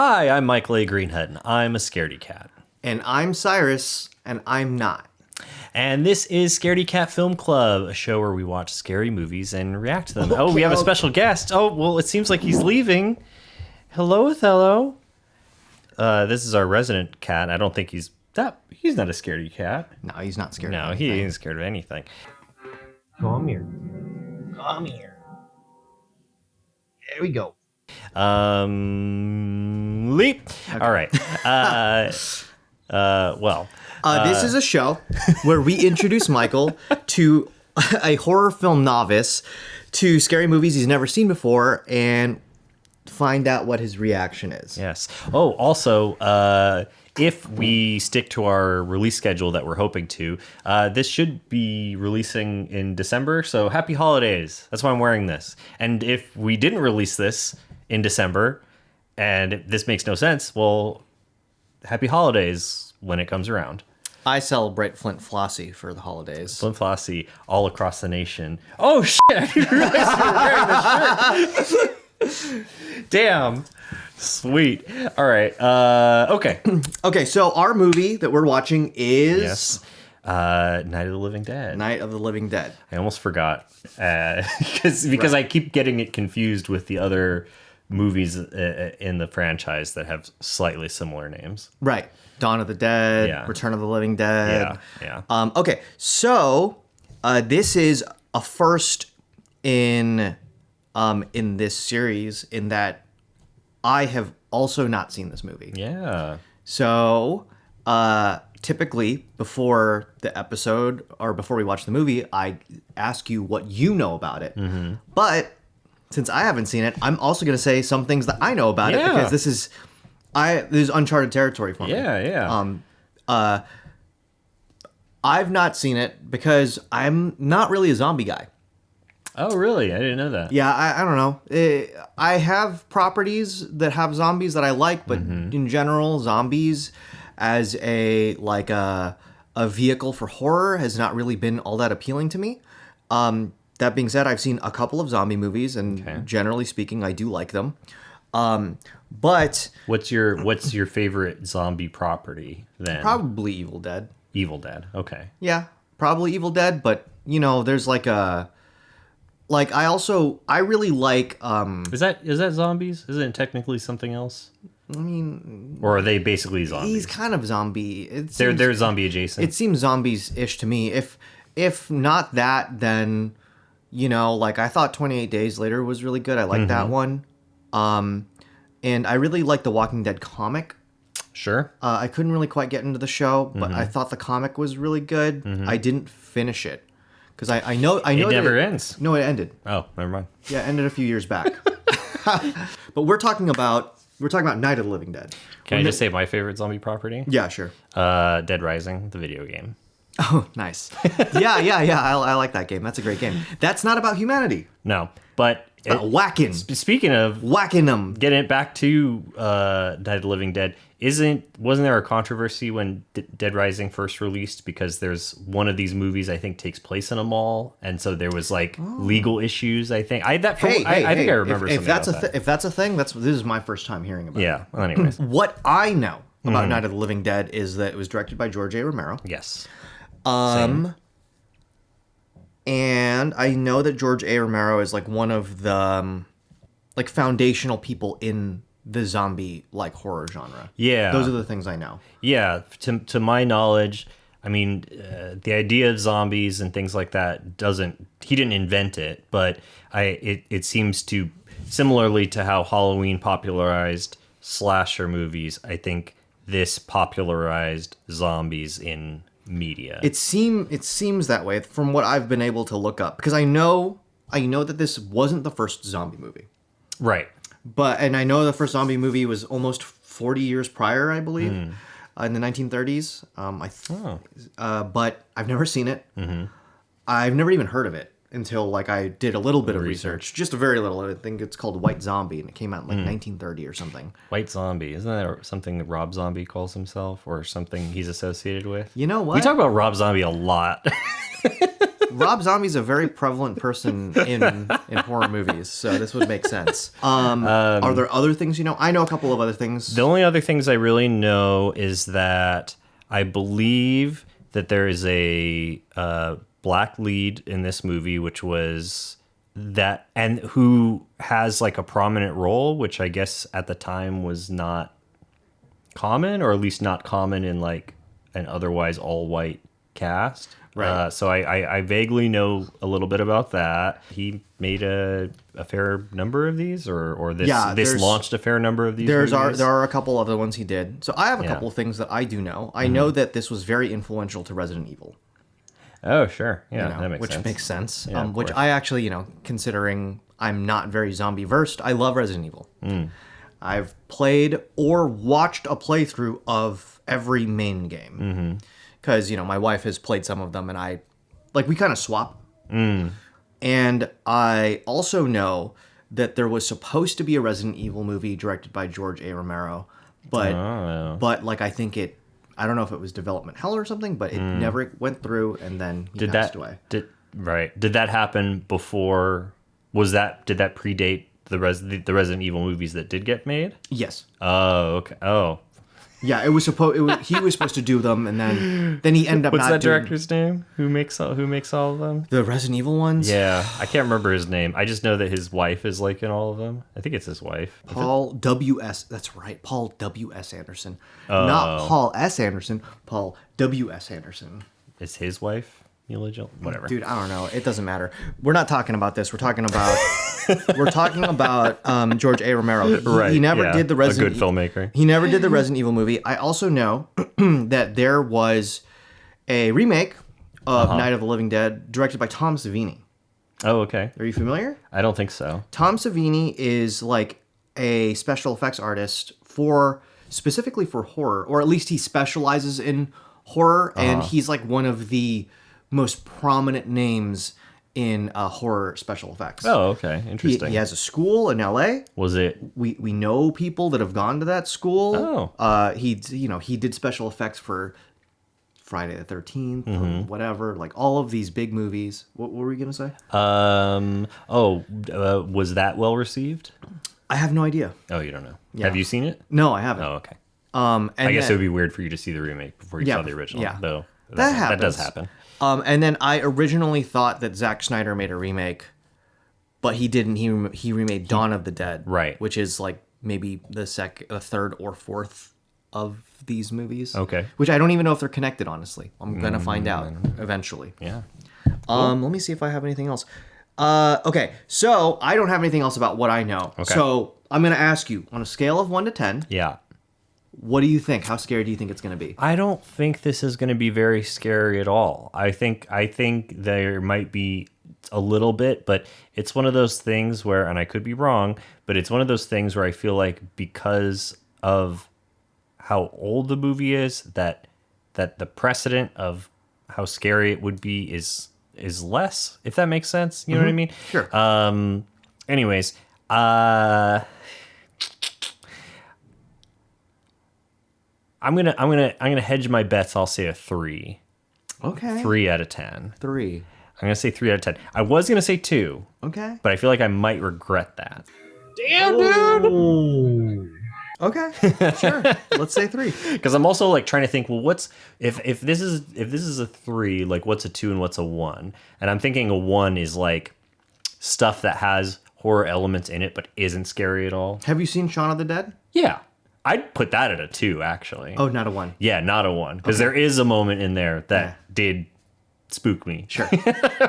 Hi, I'm Michael A. Greenhead, and I'm a Scaredy Cat. And I'm Cyrus, and I'm not. And this is Scaredy Cat Film Club, a show where we watch scary movies and react to them. We have a special guest. Oh, well, it seems like he's leaving. Hello, Othello. This is our resident cat. I don't think he's not a scaredy cat. No, he's not scared. No, he ain't scared of anything. Come here. Come here. There we go. Leap. Okay. All right. This is a show where we introduce Michael to a horror film novice to scary movies he's never seen before and find out what his reaction is. Yes. Oh, also, if we stick to our release schedule that we're hoping to, this should be releasing in December. So happy holidays. That's why I'm wearing this. And if we didn't release this in December and this makes no sense, well, happy holidays when it comes around. I celebrate Flint Flossie for the holidays. Flint Flossie all across the nation. Oh, shit. I didn't realize you were wearing this shirt. Damn. Sweet. All right. Okay. Okay, so our movie that we're watching is... Night of the Living Dead. Night of the Living Dead. I almost forgot because right. I keep getting it confused with the other movies in the franchise that have slightly similar names. Right. Dawn of the Dead, Yeah. Return of the Living Dead. Yeah. Okay, so this is a first in this series in that I have also not seen this movie. Yeah. So typically before the episode or before we watch the movie, I ask you what you know about it. Mm-hmm. But since I haven't seen it, I'm also going to say some things that I know about it because this is uncharted territory for me. Yeah. I've not seen it because I'm not really a zombie guy. Oh, really? I didn't know that. Yeah, I don't know. I have properties that have zombies that I like, but in general, zombies as a vehicle for horror has not really been all that appealing to me. That being said, I've seen a couple of zombie movies, and generally speaking, I do like them. But what's your favorite zombie property then? Probably Evil Dead. Evil Dead. Okay. Yeah, probably Evil Dead. But there's I really like. Is that zombies? Isn't it technically something else? I mean, or are they basically zombies? He's kind of zombie. They're zombie adjacent. It seems zombies-ish to me. If not that, then I thought 28 Days Later was really good. I like that one. And I really like the Walking Dead comic. Sure. I couldn't really quite get into the show, but I thought the comic was really good. I didn't finish it because I know it never ends. No, it ended. Oh, never mind. Yeah, it ended a few years back. But we're talking about Night of the Living Dead. Can I just say my favorite zombie property? Yeah, sure. Dead Rising, the video game. Oh, nice. Yeah. I like that game. That's a great game. That's not about humanity. No, but whacking. Speaking of whacking them, getting it back to Night of the Living Dead, wasn't there a controversy when Dead Rising first released because there's one of these movies I think takes place in a mall, and so there was legal issues. I think I remember. If that's a thing, this is my first time hearing about. Yeah. Well, anyways, what I know about Night of the Living Dead is that it was directed by George A. Romero. Yes. And I know that George A. Romero is one of the foundational people in the zombie horror genre. Yeah. Those are the things I know. Yeah, to my knowledge, I mean, the idea of zombies and things like that he didn't invent it, but it seems to, similarly to how Halloween popularized slasher movies, I think this popularized zombies in media. It seems that way from what I've been able to look up, because I know that this wasn't the first zombie movie. Right. And I know the first zombie movie was almost 40 years prior, I believe, in the 1930s. But I've never seen it. Mm-hmm. I've never even heard of it until I did a little bit of research, just a very little. I think it's called White Zombie, and it came out in 1930 or something. White Zombie, isn't that something that Rob Zombie calls himself, or something he's associated with? You know what? We talk about Rob Zombie a lot. Rob Zombie's a very prevalent person in horror movies, so this would make sense. Are there other things you know? I know a couple of other things. The only other things I really know is that I believe that there is a black lead in this movie, which was that, and who has like a prominent role, which I guess at the time was not common, or at least not common in like an otherwise all white cast. Right. So I vaguely know a little bit about that. He made a fair number of these, or this launched a fair number of these. There are a couple other ones he did. So I have a Yeah. couple of things that I do know. I know that this was very influential to Resident Evil. Oh, sure. Yeah, You know, that makes which sense. makes sense. Yeah, of Which course. I actually, considering I'm not very zombie versed, I love Resident Evil. I've played or watched a playthrough of every main game. Because, my wife has played some of them and we kind of swap. And I also know that there was supposed to be a Resident Evil movie directed by George A. Romero. But, I don't know if it was development hell or something, but it never went through, and then he passed away. Did that happen before? Did that predate the Resident Evil movies that did get made? Yes. Oh, okay. Oh, Yeah, he was supposed to do them, and then he ended up what's not that doing director's name? Who makes all of them? the Resident Evil ones. Yeah, I can't remember his name. I just know that his wife is like in all of them. I think it's his wife. Paul W.S. That's right, Paul W.S. Anderson. Not Paul S. Anderson, Paul W.S. Anderson. It's his wife. Whatever. Dude, I don't know. It doesn't matter. We're not talking about this. We're talking about George A. Romero. He never did the Resident a good filmmaker. He never did the Resident Evil movie. I also know that there was a remake of Night of the Living Dead directed by Tom Savini. Oh, okay. Are you familiar? I don't think so. Tom Savini is like a special effects artist specifically for horror, or at least he specializes in horror, and he's like one of the most prominent names in horror special effects. Oh, okay. Interesting. He has a school in LA. Was it? We know people that have gone to that school. Oh. He did special effects for Friday the 13th or whatever, like all of these big movies. What were we going to say? Was that well received? I have no idea. Oh, you don't know. Yeah. Have you seen it? No, I haven't. Oh, okay. And I guess it would be weird for you to see the remake before you Yeah, saw the original. yeah. Though That does happens. happen. And then I originally thought that Zack Snyder made a remake, but he didn't. He remade Dawn of the Dead, Right. Which is like maybe the third or fourth of these movies. Okay. Which I don't even know if they're connected. Honestly, I'm gonna find out eventually. Yeah. Let me see if I have anything else. Okay, so I don't have anything else about what I know. Okay. So I'm gonna ask you on a scale of 1 to 10. Yeah. What do you think? How scary do you think it's gonna be? I don't think this is going to be very scary at all. I think there might be a little bit, but it's one of those things where, and I could be wrong, but it's one of those things where I feel like because of how old the movie is, that the precedent of how scary it would be is less, if that makes sense. You know what I mean? Sure. Anyways, I'm gonna hedge my bets. I'll say a 3. Okay. 3 out of 10. 3. I'm gonna say 3 out of 10. I was gonna say 2, Okay. but I feel like I might regret that. Damn, dude. Okay. Sure. Let's say 3. Because I'm also like trying to think, well, what's if this is a 3, like what's a 2 and what's a 1? And I'm thinking a 1 is like stuff that has horror elements in it but isn't scary at all. Have you seen Shaun of the Dead? Yeah. I'd put that at a 2, actually. Oh, not a 1. Yeah, not a 1. Because there is a moment in there that did spook me. Sure.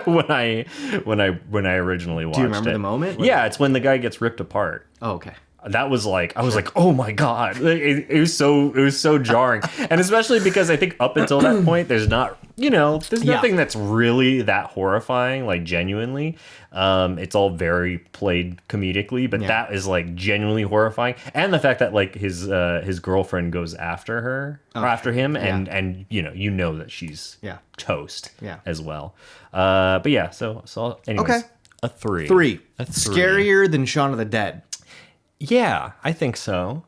when I originally watched it. Do you remember the moment? Yeah, it's when the guy gets ripped apart. Oh, okay. That was like, I was like, oh my God. It was so jarring. And especially because I think up until that point, there's nothing that's really that horrifying, like genuinely. It's all very played comedically, but that is like genuinely horrifying. And the fact that like his girlfriend goes after her or after him and you know that she's toast as well. But yeah, so anyways, Okay. a 3. 3. A 3. Scarier than Shaun of the Dead. Yeah, I think so.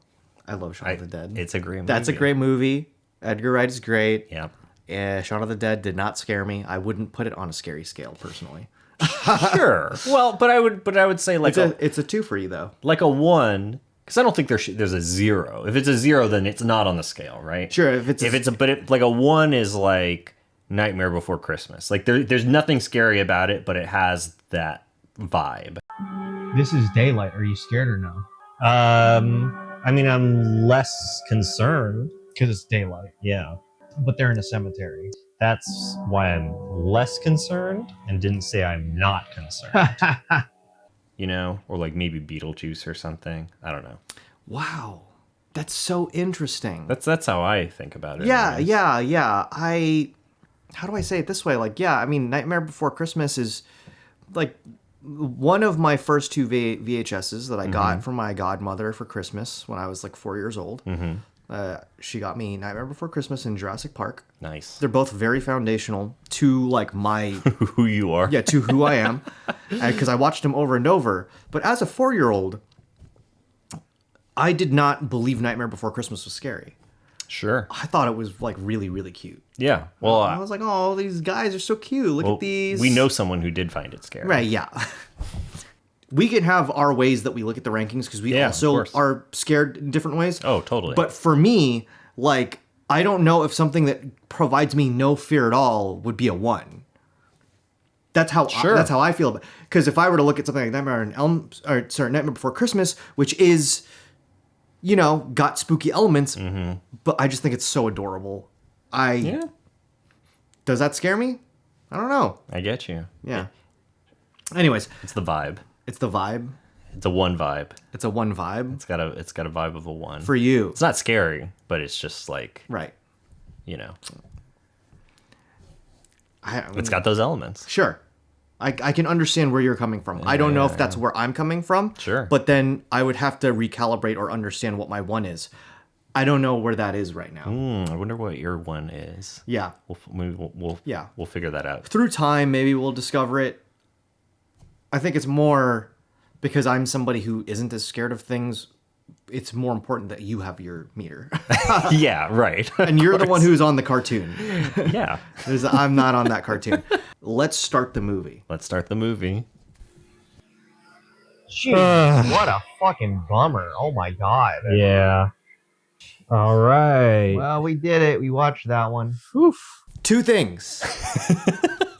I love Shaun of the Dead. It's a great movie. That's a great movie. Edgar Wright is great. Yeah. Shaun of the Dead did not scare me. I wouldn't put it on a scary scale personally. Sure. Well, but I would say like It's a 2 for you though. like a 1, because I don't think there's a 0. If it's a 0, then it's not on the scale, right? Sure. Like a 1 is like Nightmare Before Christmas. Like there's nothing scary about it, but it has that vibe. This is daylight. Are you scared or no? I mean, I'm less concerned. Because it's daylight. Yeah. But they're in a cemetery. That's why I'm less concerned and didn't say I'm not concerned. You know, or like maybe Beetlejuice or something. I don't know. Wow. That's so interesting. That's how I think about it. Yeah, anyways. yeah. How do I say it this way? Like, yeah, I mean, Nightmare Before Christmas is like one of my first 2 VHSs that I got from my godmother for Christmas when I was like 4 years old. She got me Nightmare Before Christmas and Jurassic Park. Nice. They're both very foundational to like my Who you are. yeah, to who I am, because I watched them over and over. But as a 4-year-old, I did not believe Nightmare Before Christmas was scary. Sure. I thought it was like really, really cute. Yeah. Well, I was like, oh, these guys are so cute. Look at these. we know someone who did find it scary. Right, yeah. We can have our ways that we look at the rankings because we Yeah, of also course. are scared in different ways. Oh, totally. But for me, like, I don't know if something that provides me no fear at all would be a 1. That's how Sure. that's how I feel. Because if I were to look at something like Nightmare Before Christmas, which is, you know, got spooky elements, but I just think it's so adorable. Yeah. Does that scare me? I don't know. I get you. Yeah. Anyways, It's the vibe. it's the vibe. It's a 1 vibe. It's a 1 vibe It's got a vibe of a 1. for you. It's not scary, but it's just like, Right. you know, I it's got those elements. Sure. I can understand where you're coming from. I don't know if that's where I'm coming from. Sure. But then I would have to recalibrate or understand what my 1 is. I don't know where that is right now. I wonder what your 1 is. Yeah. We'll figure that out. Through time, maybe we'll discover it. I think it's more because I'm somebody who isn't as scared of things. It's more important that you have your meter. Yeah, right. And you're the one who's on the cartoon. Yeah. I'm not on that cartoon. Let's start the movie. Let's start the movie. Jeez, what a fucking bummer. Oh my god. Yeah. All right. Well, we did it. We watched that one. Oof. 2 things.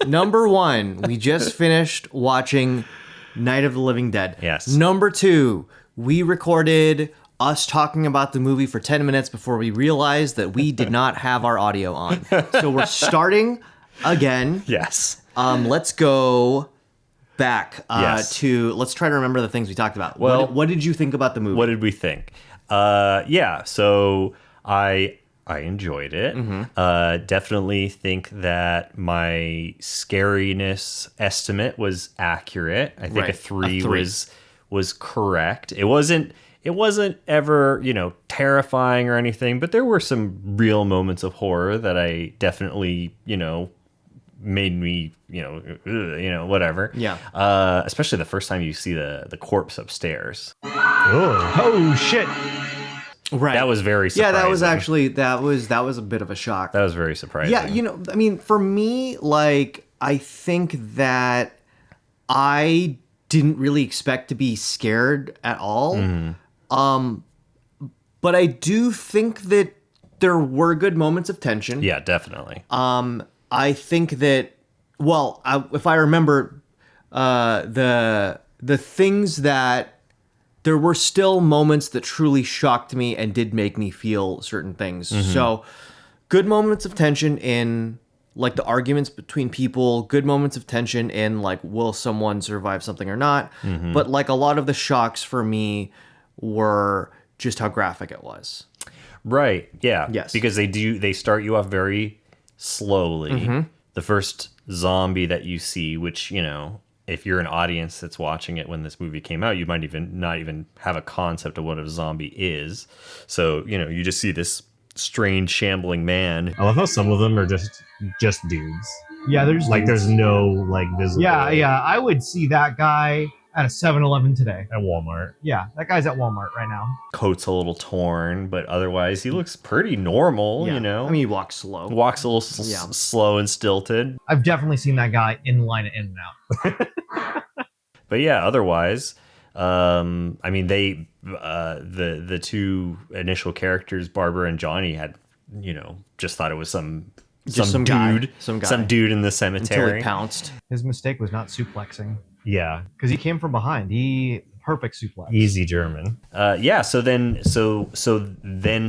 Number 1, we just finished watching Night of the Living Dead. Yes. Number 2, we recorded us talking about the movie for 10 minutes before we realized that we did not have our audio on. So we're starting again. Yes. Let's go back Yes. let's try to remember the things we talked about. Well, what did you think about the movie? What did we think? So I enjoyed it. Definitely think that my scariness estimate was accurate. I think Right. a 3 A 3. was correct. It wasn't ever, you know, terrifying or anything, but there were some real moments of horror that I definitely, you know, made me, whatever. Yeah. Especially the first time you see the corpse upstairs. Oh shit. Right. That was very surprising. Yeah, that was actually that was a bit of a shock. That was very surprising. Yeah, you know, I mean, for me, like, I think that I didn't really expect to be scared at all. But I do think that there were good moments of tension. Yeah, definitely. I think that, well, if I remember, the things that there were still moments that truly shocked me and did make me feel certain things. So, good moments of tension in like the arguments between people, good moments of tension in like, will someone survive something or not? But like a lot of the shocks for me were just how graphic it was. Right. Yeah. Yes. Because they start you off very slowly. The first zombie that you see, which, you know, if you're an audience that's watching it when this movie came out, you might even not even have a concept of what a zombie is. So, you know, you just see this strange shambling man. I love how some of them are just dudes. Yeah, there's Like there's no like visible. Yeah, I would see that guy At a 7-Eleven today. At Walmart. Yeah, that guy's at Walmart right now. Coat's a little torn, but otherwise he looks pretty normal, Yeah. you know? I mean, he walks slow. walks a little Yeah. slow and stilted. I've definitely seen that guy in line at In-N-Out. But yeah, otherwise, I mean, they the two initial characters, Barbara and Johnny, had, you know, just thought it was some guy. dude, Some guy. some dude in the Until cemetery. he pounced. His mistake was not suplexing. Yeah. Because he came from behind. Perfect suplex. Easy German. Yeah. So then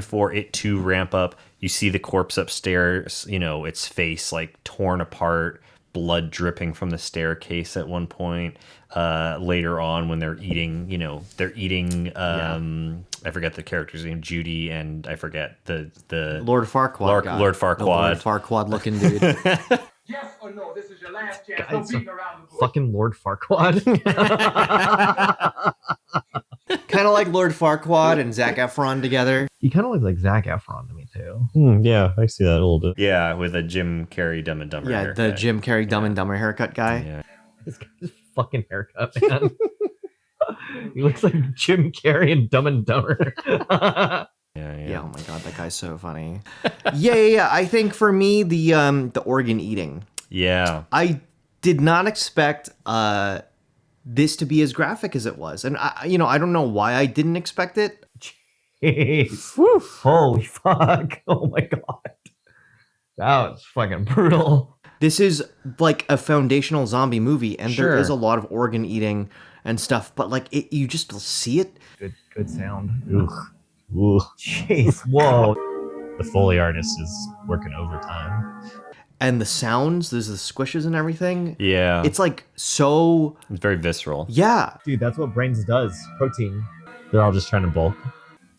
for it to ramp up, you see the corpse upstairs. You know, its face like torn apart, blood dripping from the staircase at one point. Later on, when they're eating, I forget the character's name, Judy, and I forget the Lord Farquaad. guy. Lord Farquaad. The Lord Farquaad looking dude. Yes or no, this is your last chance. No beating around the bush. Fucking Lord Farquaad. Kind of like Lord Farquaad and Zac Efron together. He kind of looks like Zac Efron to me, too. Yeah, I see that a little bit. Yeah, with a Jim Carrey Dumb and Dumber. Yeah, haircut. the Jim Carrey Dumb and Dumber haircut guy. Yeah. This guy's fucking haircut, man. He looks like Jim Carrey and Dumb and Dumber. Yeah, oh my god, that guy's so funny. Yeah. I think for me, the organ eating. Yeah. I did not expect this to be as graphic as it was, and I don't know why I didn't expect it. Jeez. Holy fuck. Oh my god. That was fucking brutal. This is like a foundational zombie movie, and Sure. there is a lot of organ eating and stuff, but like you just see it. Good sound. Ooh. Ooh. Jeez. Whoa. The Foley artist is working overtime. And the sounds, there's the squishes and everything. Yeah. It's like so. It's very visceral. Yeah. Dude, that's what brains does. Protein. They're all just trying to bulk.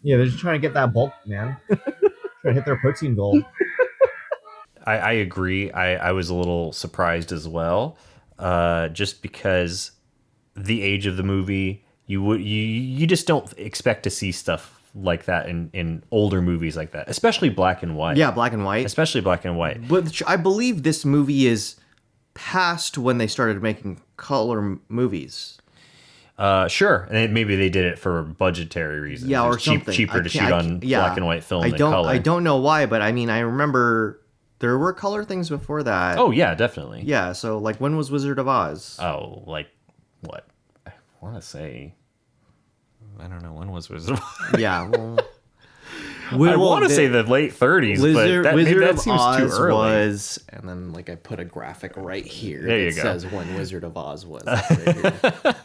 Yeah, they're just trying to get that bulk, man. Trying to hit their protein goal. I agree. I was a little surprised as well, just because the age of the movie, you just don't expect to see stuff like that in older movies like that, especially black and white. Yeah, black and white. Especially black and white. But I believe this movie is past when they started making color movies. Sure, and maybe they did it for budgetary reasons. Yeah, It or was something. cheaper to shoot on black and white film than color. I don't know why, but I mean, I remember there were color things before that. Oh yeah, definitely. Yeah, so like when was Wizard of Oz? Oh, like what? I want to say. I don't know, when was Wizard of Oz? Yeah, well, I want to say the late 30s, Wizard, but maybe Wizard that of seems Oz too early. was, and then like I put a graphic right here There you that go. says when Wizard of Oz was. Right here.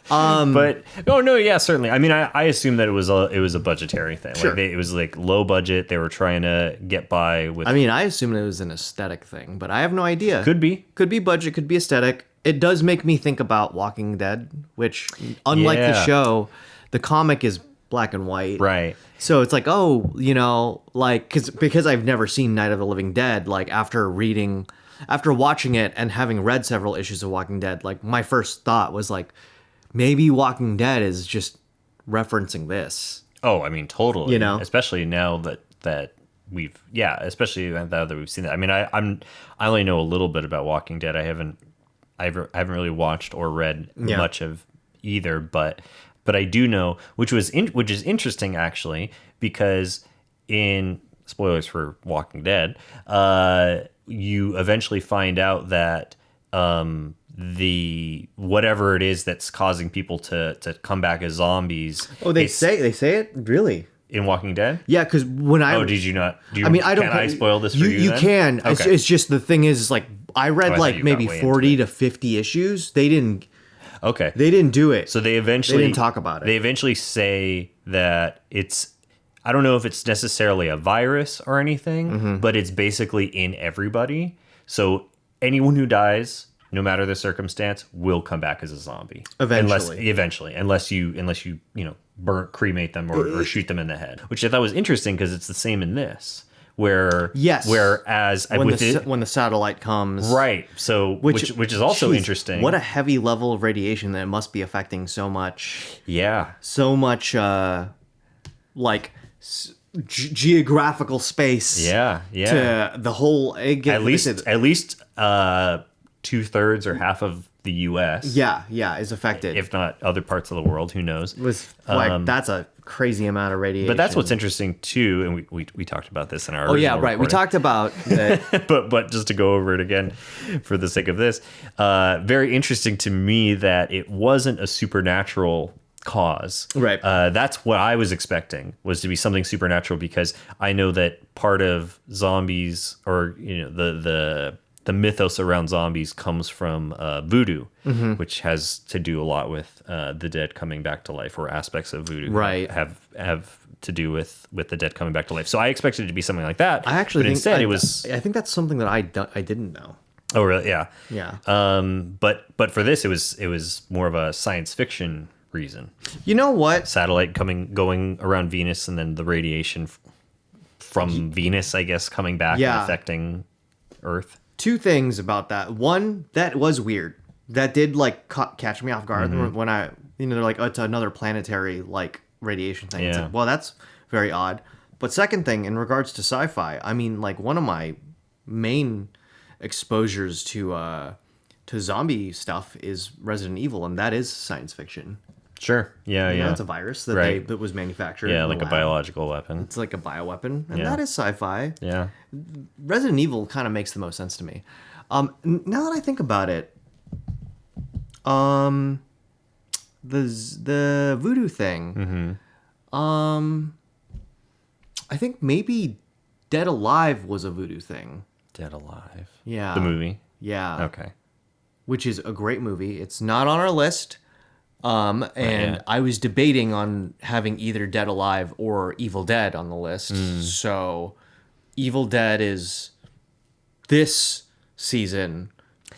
But no, yeah, certainly. I mean, I assume that it was a budgetary thing. Sure. Like it was like low budget. They were trying to get by with. I mean, I assumed it was an aesthetic thing, but I have no idea. Could be. Could be budget, could be aesthetic. It does make me think about Walking Dead, which, unlike the Yeah. show, the comic is black and white. Right. So it's like, oh, like, because I've never seen Night of the Living Dead, like after watching it and having read several issues of Walking Dead, like my first thought was like, maybe Walking Dead is just referencing this. Oh, I mean, totally. You know? Especially now that we've especially now that we've seen that. I mean, I only know a little bit about Walking Dead. I haven't really watched or read much of either, but I do know, which is interesting actually, because in spoilers for Walking Dead, you eventually find out that the whatever it is that's causing people to come back as zombies. Oh, they say it? Really? In Walking Dead? Yeah, because when I... Oh, did you not? I mean, I don't... Can I spoil this for you? You then? can. Okay. It's just the thing is, like, I read I thought like you maybe got way into 40 it. to 50 issues. They didn't Okay. do it. So they eventually didn't talk about it. They eventually say that it's, I don't know if it's necessarily a virus or anything, Mm-hmm. but it's basically in everybody. So anyone who dies, no matter the circumstance, will come back as a zombie. Eventually. Unless you cremate them or shoot them in the head, which I thought was interesting because it's the same in this. Whereas when the satellite comes, right, so which is also geez, interesting. What a heavy level of radiation that it must be affecting so much, yeah, like geographical space. yeah. To the whole. At least 2/3 or half of the U.S. Yeah, is affected. if not other parts of the world. Who knows? Was like that's a crazy amount of radiation. But that's what's interesting too, and we talked about this in our right. recording. We talked about that. but just to go over it again for the sake of this, very interesting to me that it wasn't a supernatural cause. Right. That's what I was expecting, was to be something supernatural, because I know that part of zombies, or the mythos around zombies, comes from voodoo, which has to do a lot with the dead coming back to life, or aspects of voodoo have to do with the dead coming back to life. So I expected it to be something like that. I actually but think instead it was. I think that's something that I didn't know. Oh really? Yeah. Yeah. But for this, it was more of a science fiction reason. You know what? Satellite going around Venus, and then the radiation from Venus, I guess, coming back and affecting Earth. Two things about that. One, that was weird. That did like catch me off guard when I, they're like, oh, it's another planetary like radiation thing. It's like, well, that's very odd. But second thing, in regards to sci-fi, I mean, like one of my main exposures to zombie stuff is Resident Evil, and that is science fiction. Sure. Yeah. It's a virus that was manufactured. Yeah, in like a lab. biological weapon. It's like a bioweapon, and that is sci-fi. Yeah. Resident Evil kind of makes the most sense to me. Now that I think about it, the voodoo thing. I think maybe Dead Alive was a voodoo thing. Dead Alive. Yeah. The movie. Yeah. Okay. Which is a great movie. It's not on our list. And I was debating on having either Dead Alive or Evil Dead on the list. So Evil Dead is this season.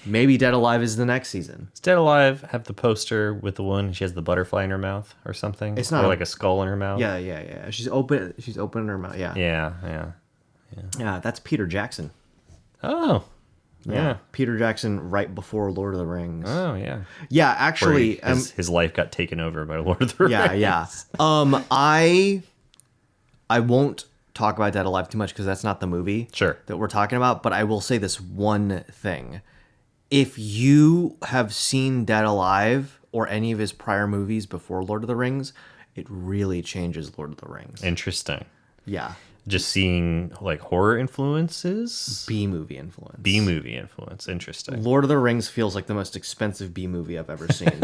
Maybe Dead Alive is the next season. Does Dead Alive have the poster with the one, she has the butterfly in her mouth or something? It's not or like a skull in her mouth? Yeah. She's opening her mouth. Yeah. Yeah. That's Peter Jackson. Oh. Yeah. Peter Jackson right before Lord of the Rings. Oh, yeah. Yeah, actually, his life got taken over by Lord of the Rings. Yeah. I won't talk about Dead Alive too much because that's not the movie that we're talking about, but I will say this one thing. If you have seen Dead Alive or any of his prior movies before Lord of the Rings, it really changes Lord of the Rings. Interesting. Yeah. Just seeing like horror influences? B-movie influence. B-movie influence. Interesting. Lord of the Rings feels like the most expensive B-movie I've ever seen.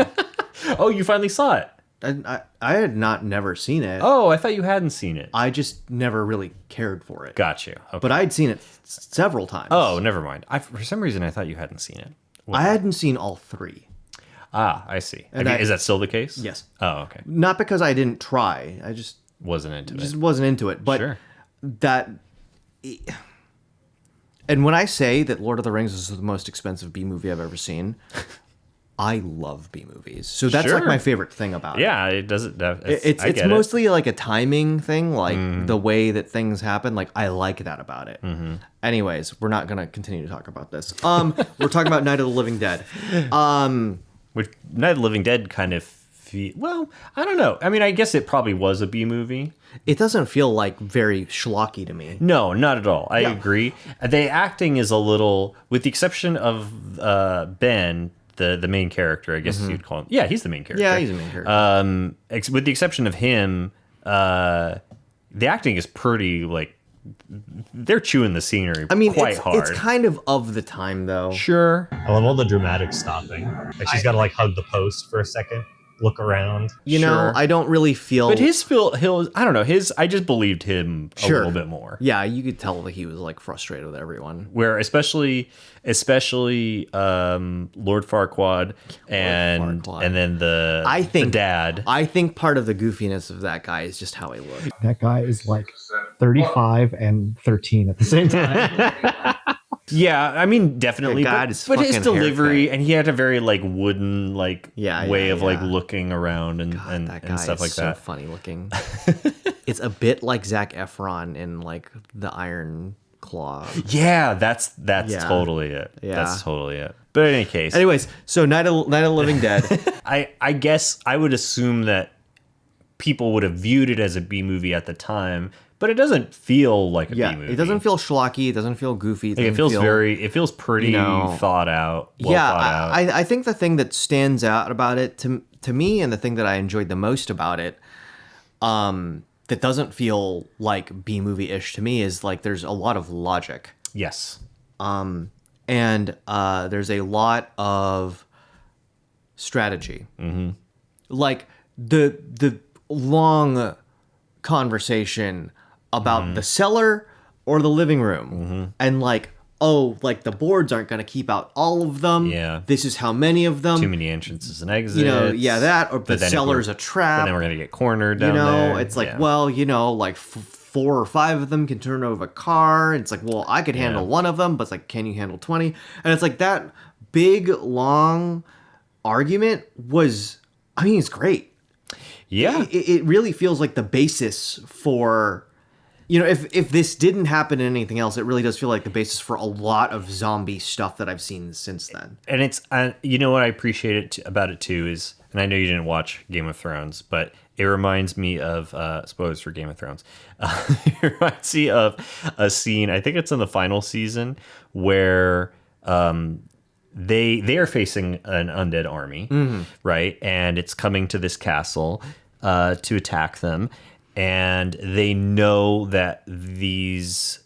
Oh, you finally saw it. I had never seen it. Oh, I thought you hadn't seen it. I just never really cared for it. Got you. Okay. But I'd seen it several times. Oh, never mind. For some reason, I thought you hadn't seen it. I hadn't seen all three. Ah, I see. And is that still the case? Yes. Oh, okay. Not because I didn't try. I just Wasn't into it. wasn't into it. But Sure. that... And when I say that Lord of the Rings is the most expensive B-movie I've ever seen... I love B-movies. So that's like my favorite thing about it. Yeah, it doesn't... It's mostly like a timing thing, like the way that things happen. Like, I like that about it. Anyways, we're not going to continue to talk about this. We're talking about Night of the Living Dead. Which Night of the Living Dead kind of... Well, I don't know. I mean, I guess it probably was a B-movie. It doesn't feel like very schlocky to me. No, not at all. I agree. The acting is a little... With the exception of Ben... The main character, I guess you'd call him. Yeah, he's the main character. Yeah, he's the main character. With the exception of him, the acting is pretty, like, they're chewing the scenery quite hard. It's kind of the time, though. Sure. I love all the dramatic stopping. Like she's got to like hug the post for a second, look around. You know, I don't really feel... But I don't know, I just believed him a little bit more. Yeah, you could tell that he was, like, frustrated with everyone. Where especially Lord Farquaad and then the dad. I think part of the goofiness of that guy is just how he looks. That guy is like 35 and 13 at the same time. Yeah, I mean, definitely. God, but his delivery, haircut. and he had a very like wooden like way of like looking around and stuff like that. So funny looking. It's a bit like Zac Efron in like the Iron Claw. Yeah, that's totally it. Yeah. That's totally it. But in any case, anyways, so Night of the Living Dead. I guess I would assume that people would have viewed it as a B movie at the time, but it doesn't feel like a B movie. It doesn't feel schlocky. It doesn't feel goofy. It feels pretty thought out. Well thought out. I think the thing that stands out about it to me, and the thing that I enjoyed the most about it, that doesn't feel like B movie-ish to me, is like there's a lot of logic. Yes. And there's a lot of strategy. Mm-hmm. Like the long conversation about the cellar or the living room, and like, oh, like the boards aren't going to keep out all of them. Yeah. This is how many of them. Too many entrances and exits. You know, that, or the But then cellar's a trap. But then we're going to get cornered down you know, there. it's like, Yeah. well, you know, like 4 or 5 of them can turn over a car. It's like, well, I could handle one of them, but it's like, can you handle 20? And it's like that big, long argument was, I mean, it's great. Yeah. It really feels like the basis for, you know, if this didn't happen in anything else, it really does feel like the basis for a lot of zombie stuff that I've seen since then. And it's, you know what I appreciate about it too is, and I know you didn't watch Game of Thrones, but it reminds me of, spoilers for Game of Thrones, it reminds me of a scene, I think it's in the final season, where they are facing an undead army, right? And it's coming to this castle to attack them. And they know that these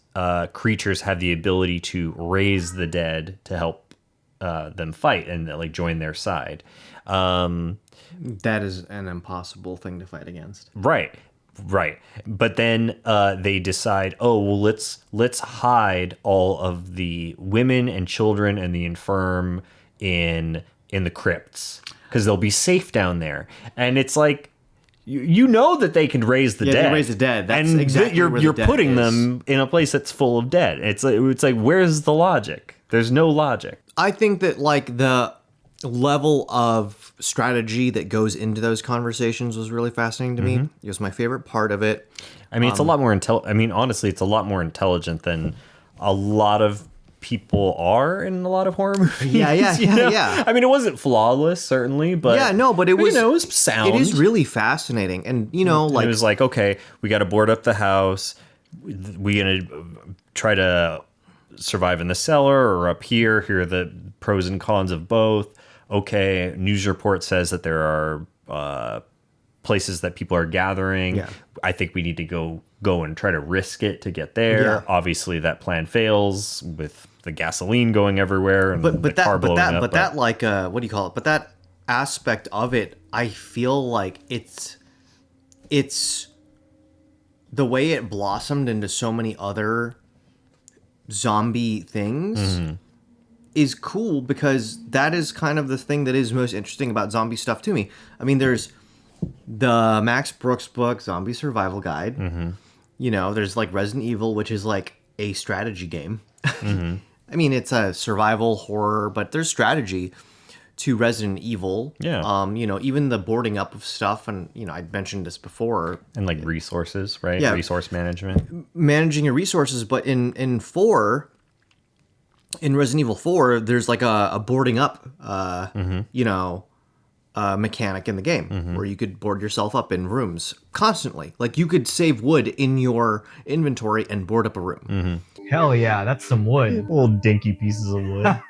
creatures have the ability to raise the dead to help them fight and like join their side. That is an impossible thing to fight against. Right. But then they decide, oh, well, let's hide all of the women and children and the infirm in the crypts because they'll be safe down there. And it's like, you know that they can raise the dead. They can raise the dead. That's and exactly where you're the dead putting is. them in a place that's full of dead. It's like where's the logic? There's no logic. I think that like the level of strategy that goes into those conversations was really fascinating to me. It was my favorite part of it. I mean, it's a lot more honestly, it's a lot more intelligent than a lot of people are in a lot of horror movies. Yeah. I mean, it wasn't flawless, certainly, but but it was. it was sound. It is really fascinating, and you know, And like it was like, okay, we got to board up the house. We gonna try to survive in the cellar or up here. Here are the pros and cons of both. Okay, news report says that there are places that people are gathering. Yeah. I think we need to go and try to risk it to get there. Yeah. Obviously, that plan fails with the gasoline going everywhere and the car blowing up. But that like what do you call it? But that aspect of it, I feel like it's the way it blossomed into so many other zombie things. Is cool because that is kind of the thing that is most interesting about zombie stuff to me. I mean, there's the Max Brooks book, Zombie Survival Guide. You know, there's like Resident Evil, which is like a strategy game. I mean, it's a survival horror, but there's strategy to Resident Evil. Yeah. You know, even the boarding up of stuff, and you know, I mentioned this before. and like resources, right? Yeah. Resource management. Managing your resources, but in 4, in Resident Evil 4, there's like a boarding up, you know, mechanic in the game where you could board yourself up in rooms constantly. Like you could save wood in your inventory and board up a room. Hell yeah, that's some wood. Little dinky pieces of wood.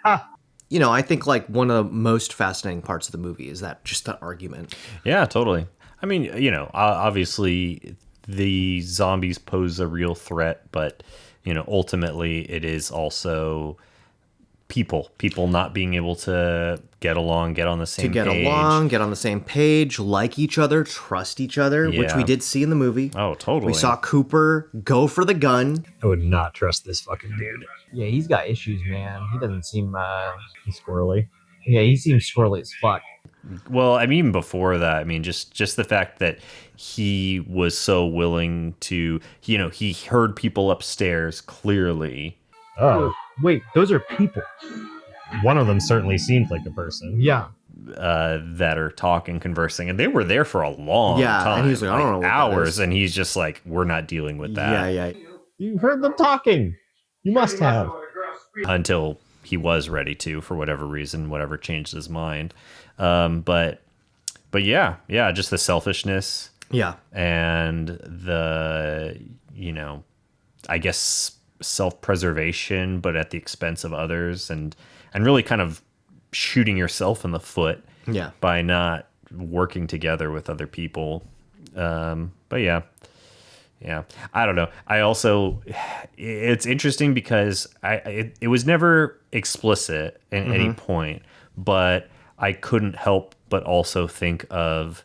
You know, I think like one of the most fascinating parts of the movie is that just the argument. Yeah, totally. I mean, you know, obviously the zombies pose a real threat, but you know, ultimately it is also people not being able to get along, get on the same To get page. along, get on the same page, like each other, trust each other, which Yeah. we did see in the movie. Oh, totally. We saw Cooper go for the gun. I would not trust this fucking dude. Yeah, he's got issues, man. He doesn't seem He's squirrely. yeah, he seems squirrely as fuck. Well, I mean, even before that, I mean, just the fact that he was so willing to, you know, he heard people upstairs clearly. Oh, Wait, those are people. one of them certainly seemed like a person. Yeah. That are talking, conversing, and they were there for a long Yeah, and time. he's like, I don't know what that hours, is. and he's just like, we're not dealing with that. Yeah. You heard them talking. You must have. Until he was ready to, for whatever reason, whatever changed his mind. But yeah, just the selfishness. Yeah. and the, I guess self-preservation, but at the expense of others, and really kind of shooting yourself in the foot Yeah. by not working together with other people. But yeah, I don't know. I also, it's interesting because it was never explicit at any point, but I couldn't help but also think of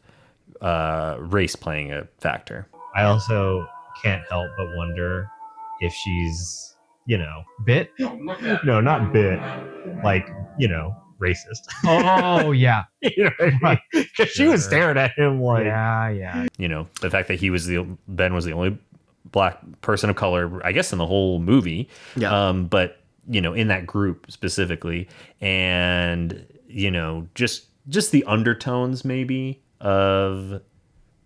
race playing a factor. I also can't help but wonder if she's, Bit? no, not bit, like, racist. Oh, yeah. You know what I mean? Because she was Sure. staring at him like, Yeah. The fact that Ben was the only black person of color, I guess, in the whole movie. Yeah. But in that group specifically, and just the undertones maybe of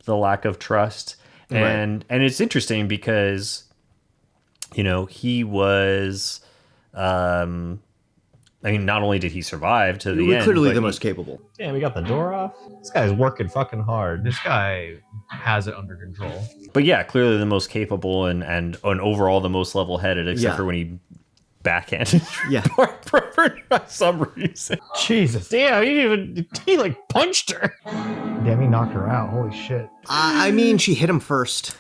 the lack of trust, and it's interesting because he was. Not only did he survive to the end, Clearly but the most capable. damn, we got the door off. This guy's working fucking hard. This guy has it under control. But yeah, clearly the most capable and overall the most level-headed, except Yeah. for when he backhanded Yeah. for some reason. Jesus. Damn, he like punched her. Damn, he knocked her out. Holy shit. I mean, she hit him first.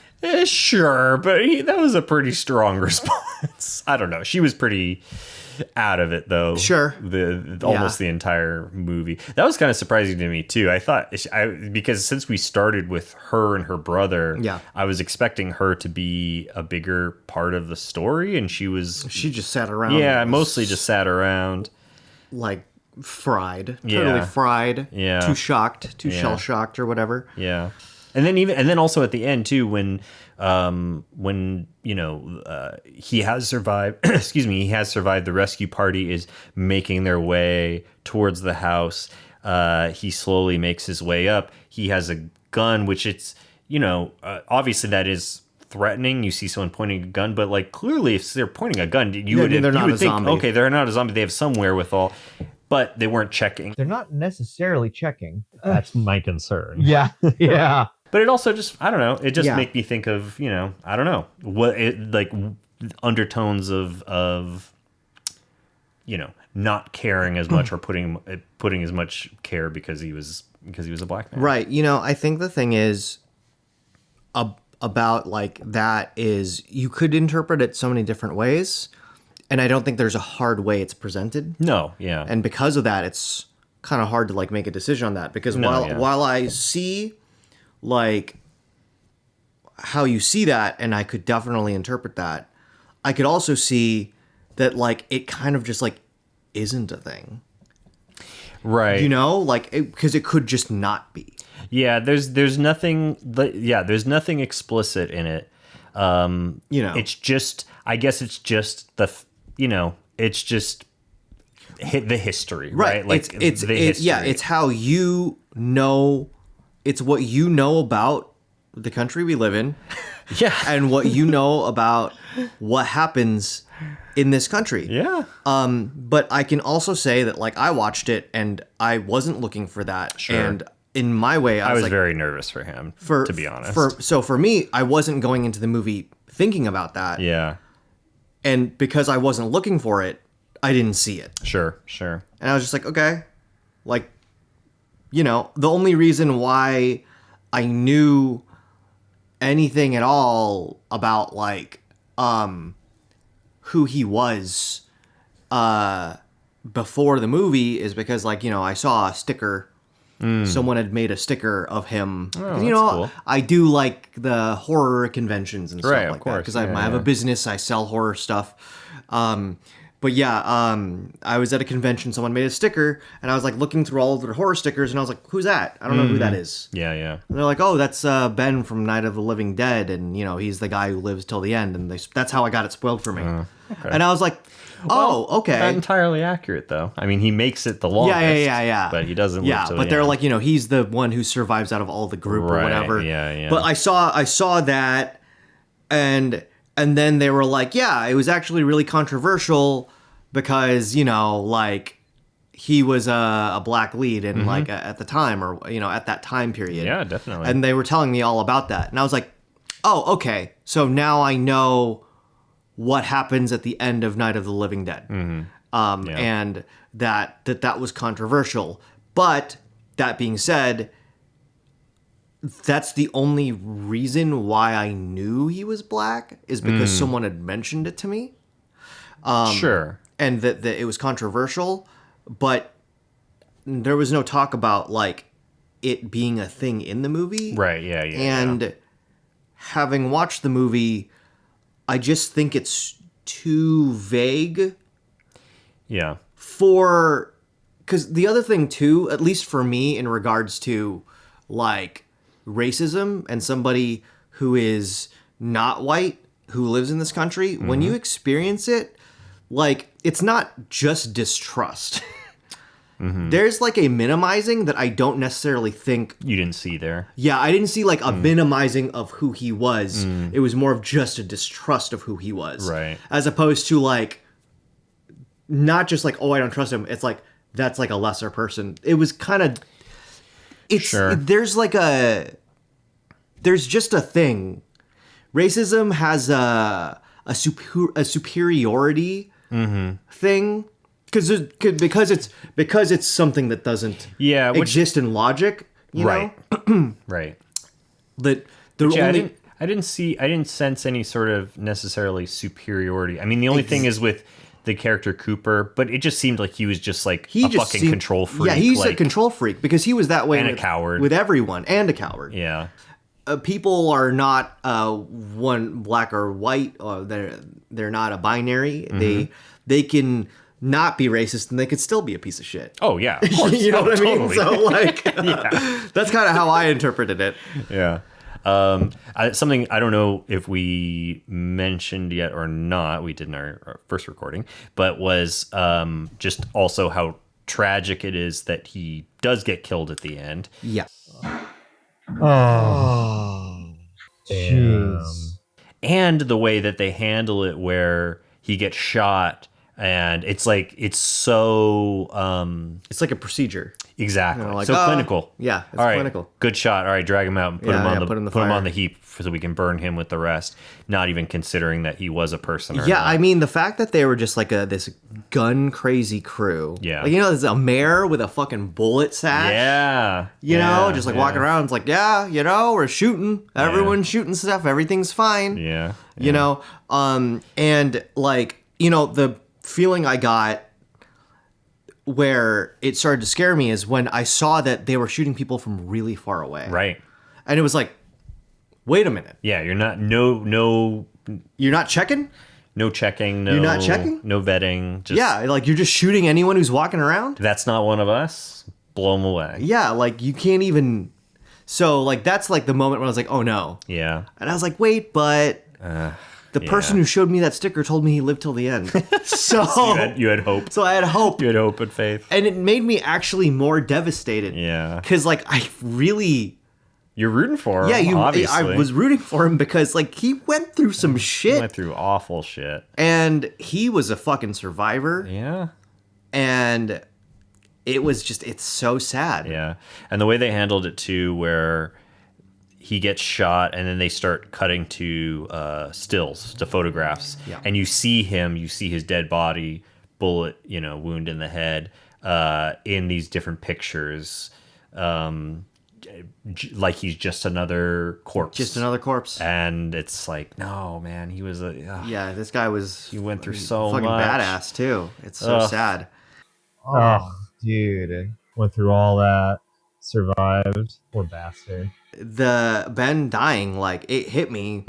Sure, but that was a pretty strong response. I don't know. She was pretty out of it though. Sure. Almost the entire movie. That was kind of surprising to me too. I thought because since we started with her and her brother, Yeah. I was expecting her to be a bigger part of the story, and she She just sat around. yeah, and was, mostly just sat around. like fried. Yeah. Totally fried. Yeah. Too shocked. Too Yeah. shell shocked or whatever. Yeah, and then also at the end too, when he has survived. Excuse me, he has survived. The rescue party is making their way towards the house. He slowly makes his way up. He has a gun, which it's obviously that is threatening. You see someone pointing a gun, but like clearly, if they're pointing a gun, They're you not would a think, zombie. okay, they're not a zombie. They have some wherewithal, but they weren't checking. They're not necessarily checking. That's my concern. Yeah. Yeah. But it also just, I don't know, it just Yeah. make me think of, I don't know, what it like undertones of not caring as much or putting as much care because he was a black man. Right. I think the thing is about like that is you could interpret it so many different ways, and I don't think there's a hard way it's presented. No, yeah. And because of that, it's kind of hard to like make a decision on that because yeah. while I see like how you see that, and I could definitely interpret that, I could also see that like it kind of just like isn't a thing, Right. like because it could just not be. Yeah, there's nothing there's nothing explicit in it. It's just, I guess it's just it's just the history, right? Like it's the history. yeah, it's how it's what you know about the country we live in. Yeah. And what you know about what happens in this country. Yeah. But I can also say that like I watched it and I wasn't looking for that. Sure. And in my way, I I was like, very nervous for him, to be honest. For me, I wasn't going into the movie thinking about that. Yeah. And because I wasn't looking for it, I didn't see it. Sure. And I was just like, okay, like, the only reason why I knew anything at all about like, who he was, before the movie is because like, I saw a sticker. Someone had made a sticker of him. Oh, You that's cool. I do like the horror conventions and stuff Right, of like that course. because I Yeah, have yeah. a business. I sell horror stuff. But yeah, I was at a convention. Someone made a sticker, and I was like looking through all of their horror stickers, and I was like, "Who's that? I don't know who that is." Yeah. And they're like, "Oh, that's Ben from Night of the Living Dead, and he's the guy who lives till the end." And that's how I got it spoiled for me. Okay. And I was like, "Oh, okay." Not entirely accurate, though. I mean, he makes it the longest. Yeah. But he doesn't. Yeah, live till but the they're end. like, he's the one who survives out of all the group or Right, whatever. yeah. But I saw that, and then they were like, yeah, it was actually really controversial because like he was a black lead in like at the time, or at that time period. Yeah, definitely. And they were telling me all about that, and I was like, oh, okay. So now I know what happens at the end of Night of the Living Dead, and that was controversial. But that being said, that's the only reason why I knew he was black, is because someone had mentioned it to me. Sure. And that it was controversial, but there was no talk about like it being a thing in the movie. Right, yeah. And having watched the movie, I just think it's too vague. Yeah. Because the other thing too, at least for me, in regards to like racism and somebody who is not white, who lives in this country, when you experience it, like, it's not just distrust. There's like a minimizing that I don't necessarily think. You didn't see there. Yeah, I didn't see like a minimizing of who he was. It was more of just a distrust of who he was. Right. As opposed to like, not just like, oh, I don't trust him. It's like, that's like a lesser person. It was kind of, Sure. there's just a thing. Racism has a superiority thing, because it's something that doesn't exist in logic, you right. know? Right. That the Yeah, only I didn't sense any sort of necessarily superiority. I mean, the only thing is with the character Cooper, but it just seemed like he was just like fucking control freak. Yeah, he's like, a control freak, because he was that way and with, a coward with everyone, and a coward. Yeah. People are not one black or white. They're not a binary. They can not be racist, and they could still be a piece of shit. Oh yeah, of course. You know what I mean? Totally. So like, that's kind of how I interpreted it. Yeah. Something I don't know if we mentioned yet or not, we did in our first recording, but was just also how tragic it is that he does get killed at the end. Yeah. Oh, Jeez. And the way that they handle it, where he gets shot, and it's like, it's so It's like a procedure. exactly like, so clinical. Yeah, it's all right, clinical. good shot. All right, drag him out and put Yeah, him on yeah, the put him in the put him fire. on the heap so we can burn him with the rest. Not even considering that he was a person. Or Yeah, not. I mean, the fact that they were just like this gun crazy crew. Yeah. Like, there's a mayor with a fucking bullet sash. Yeah. You know, Yeah, just like yeah. walking around. It's like, we're shooting. Everyone's shooting stuff. Everything's fine. Yeah. You know, and like, the feeling I got where it started to scare me is when I saw that they were shooting people from really far away. Right. And it was like, wait a minute. Yeah, you're not no You're not checking? checking, You're not checking? no vetting. Just, Yeah, like you're just shooting anyone who's walking around? that's not one of us. Blow him away. Yeah, like you can't even. So like that's like the moment when I was like, oh no. Yeah. And I was like, wait, but the person who showed me that sticker told me he lived till the end. So You had hope. so I had hope. You had hope and faith. And it made me actually more devastated. Yeah. Because like I really. You're rooting for him. Yeah, obviously. I was rooting for him because like he went through some He shit, went through awful shit. and he was a fucking survivor, Yeah. and it's so sad. Yeah. And the way they handled it too, where he gets shot and then they start cutting to stills, to photographs. Yeah. And you see his dead body, bullet, wound in the head, in these different pictures. Like he's just another corpse. Just another corpse. And it's like, no, man, he was Yeah, this guy was. He went through so fucking much. badass too. It's so Ugh. sad. Oh, dude. Went through all that. Survived. Poor bastard. The Ben dying, like it hit me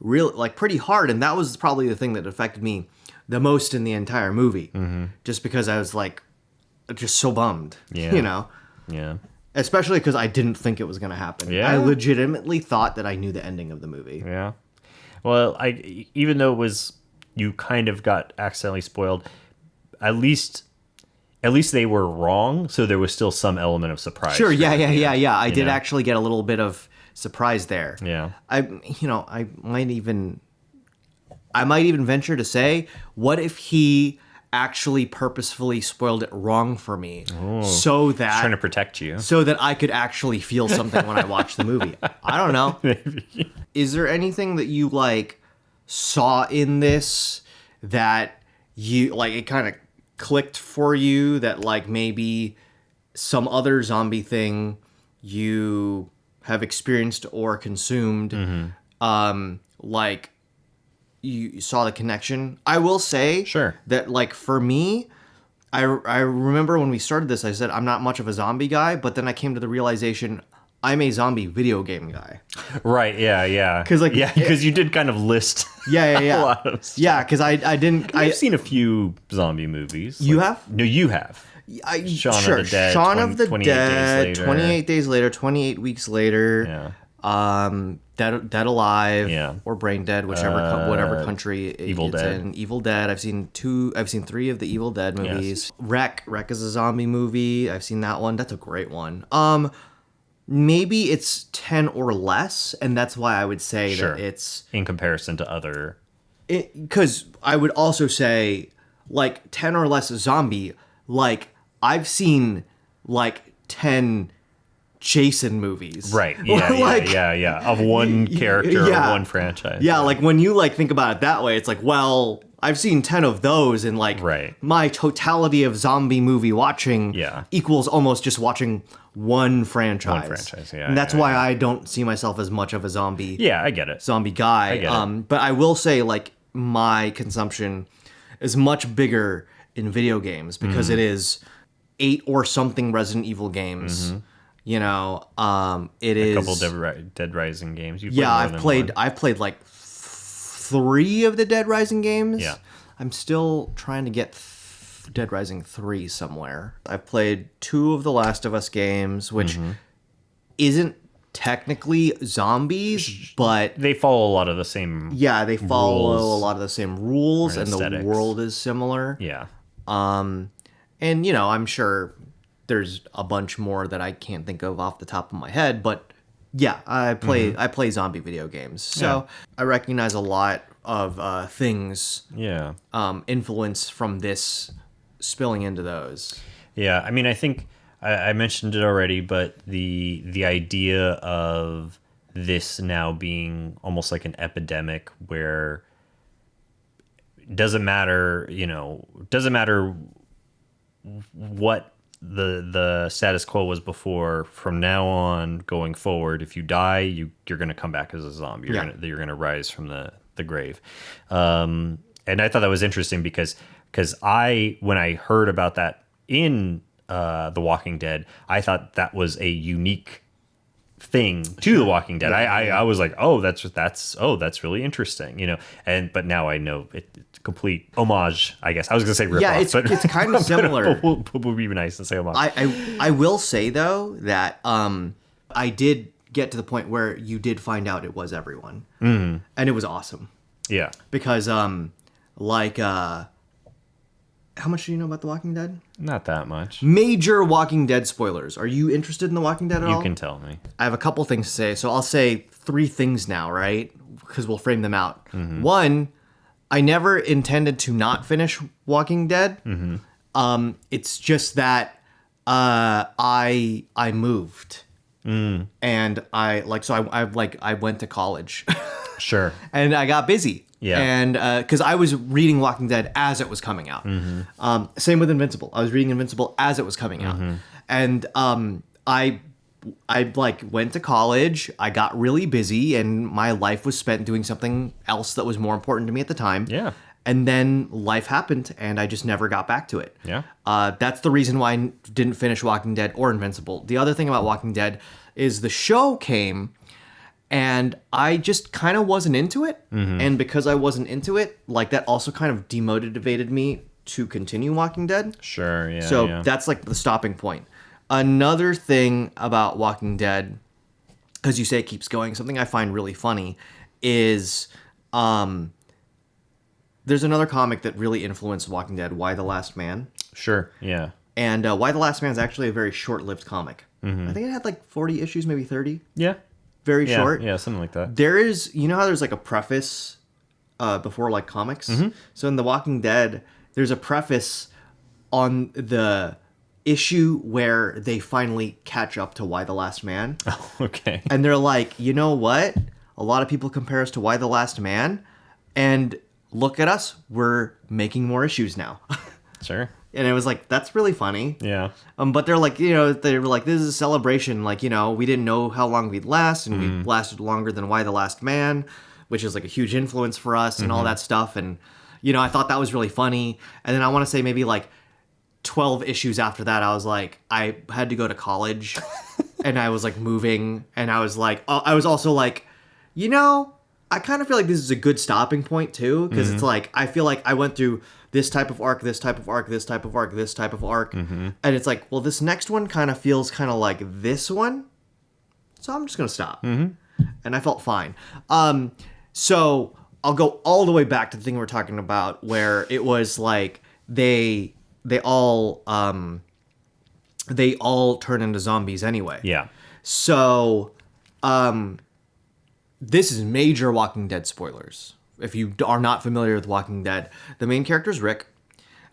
real like pretty hard, and that was probably the thing that affected me the most in the entire movie. Just because I was like, just so bummed. Yeah. Yeah. Especially because I didn't think it was going to happen. Yeah. I legitimately thought that I knew the ending of the movie. Yeah. Well, even though you kind of got accidentally spoiled, at least they were wrong, so there was still some element of surprise. Sure, yeah. I did know? actually get a little bit of surprise there. Yeah. I might even venture to say, what if he actually purposefully spoiled it wrong for me, so that Trying to protect you. so that I could actually feel something when I watched the movie. I don't know. Maybe. Is there anything that you like saw in this that you like it kind of clicked for you that like maybe some other zombie thing you have experienced or consumed like you saw the connection? I will say Sure. that like for me, I remember when we started this, I said I'm not much of a zombie guy, but then I came to the realization I'm a zombie video game guy. Right, yeah. 'Cause, like, because you did kind of list Yeah. a lot of stuff. Yeah, because I didn't. I've seen a few zombie movies. You have? No, you have. Shaun of the Dead, Shaun of the 28 days Dead, later. 28 days later, 28 weeks later. Yeah. Dead Alive, Yeah. or Brain Dead, whatever country Evil it's Dead. in. Evil Dead. I've seen 3 of the Evil Dead movies. Wreck is a zombie movie. I've seen that one. That's a great one. Maybe it's 10 or less, and that's why I would say Sure. that it's In comparison to other. because I would also say like 10 or less zombie. Like I've seen like 10 Jason movies. Right. Yeah, Like, yeah. Of one character yeah. or one franchise. Yeah, like when you like think about it that way, it's like, well, I've seen 10 of those, and like Right. my totality of zombie movie watching Yeah. equals almost just watching one franchise. yeah, And that's yeah, why I don't see myself as much of a zombie Yeah, I get it. zombie guy. get it. But I will say like my consumption is much bigger in video games because Mm-hmm. it is 8 or something Resident Evil games. You know, it is A couple Dead Rising games. You've yeah, more than I've played like 3 of the Dead Rising games. Yeah. I'm still trying to get Dead Rising 3 somewhere. I've played 2 of the Last of Us games, which Mm-hmm. isn't technically zombies, but They follow a lot of the same. yeah, they follow rules a lot of the same rules, or and the aesthetics. world is similar. Yeah. And you know, I'm sure there's a bunch more that I can't think of off the top of my head, but yeah, I play zombie video games, so I recognize a lot of things Yeah. influence from this spilling into those. Yeah, I mean, I think I mentioned it already, but the idea of this now being almost like an epidemic where it doesn't matter what the status quo was before. From now on, going forward, if you die, you're going to come back as a zombie. You're going to rise from the grave. And I thought that was interesting because when I heard about that in The Walking Dead, I thought that was a unique thing to The Walking Dead. I was like, oh, that's really interesting, you know. But now I know it's complete homage. I guess I was gonna say rip off, but it's kind of similar. It would be nice to say homage. I will say though that I did get to the point where you did find out it was everyone, and it was awesome yeah, because how much do you know about The Walking Dead? not that much. Major Walking Dead spoilers. Are you interested in The Walking Dead at all? You can tell me. I have a couple things to say. So I'll say 3 things now, right? Because we'll frame them out. One, I never intended to not finish Walking Dead. It's just that I moved. And I went to college. Sure. And I got busy. Yeah. And because I was reading Walking Dead as it was coming out. Same with Invincible. I was reading Invincible as it was coming out. And I like went to college. I got really busy, and my life was spent doing something else that was more important to me at the time. Yeah. And then life happened, and I just never got back to it. Yeah. That's the reason why I didn't finish Walking Dead or Invincible. The other thing about Walking Dead is the show came, and I just kind of wasn't into it. And because I wasn't into it, like that also kind of demotivated me to continue Walking Dead. Sure. Yeah. So yeah. that's like the stopping point. Another thing about Walking Dead, because you say it keeps going, something I find really funny is there's another comic that really influenced Walking Dead, Why the Last Man. Sure. Yeah. And Why the Last Man is actually a very short-lived comic. I think it had like 40 issues, maybe 30. Yeah. Very Yeah. short. Yeah. Something like that. There is, you know how there's like a preface before like comics? So in The Walking Dead, there's a preface on the issue where they finally catch up to Y the Last Man. Oh, okay. And they're like, you know what? A lot of people compare us to Y the Last Man, and look at us, we're making more issues now. Sure. And it was like, that's really funny. Yeah. But they're like, they were like, this is a celebration. Like, we didn't know how long we'd last, and we lasted longer than Y the Last Man, which is like a huge influence for us and all that stuff. And, I thought that was really funny. And then I want to say maybe like 12 issues after that, I was like, I had to go to college and I was like moving, and I was like, I was also like, I kind of feel like this is a good stopping point too, because it's like, I feel like I went through this type of arc, this type of arc, this type of arc, this type of arc. And it's like, well, this next one kind of feels kind of like this one. So I'm just going to stop. And I felt fine. So I'll go all the way back to the thing we're talking about, where it was like they all turn into zombies anyway. Yeah. So this is major Walking Dead spoilers. If you are not familiar with Walking Dead, the main character is Rick.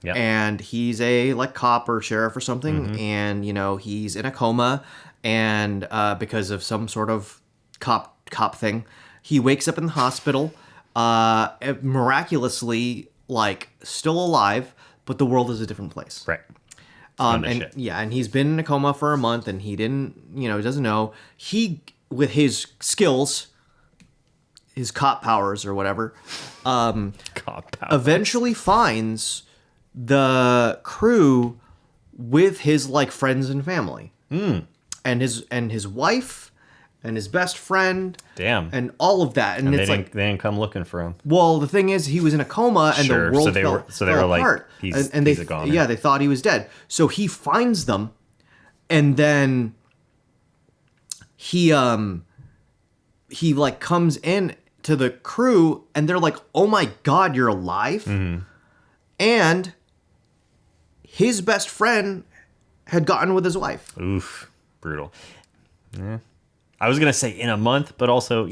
Yep. And he's a like cop or sheriff or something, and he's in a coma, and because of some sort of cop thing, he wakes up in the hospital, miraculously like still alive, but the world is a different place. Right. And he's been in a coma for a month, and he didn't, he doesn't know. He, with his skills, his cop powers or whatever, Cop power. eventually finds the crew with his like friends and family, and his wife and his best friend. Damn. And all of that, and they it's like, didn't come looking for him. well, the thing is, he was in a coma, and Sure, the world so they were like, apart. he's and they, a goner. yeah, they thought he was dead. So he finds them, and then he like comes in to the crew, and they're like, "Oh my God, you're alive!" And his best friend had gotten with his wife. Oof. Brutal. Yeah. I was gonna say in a month, but also,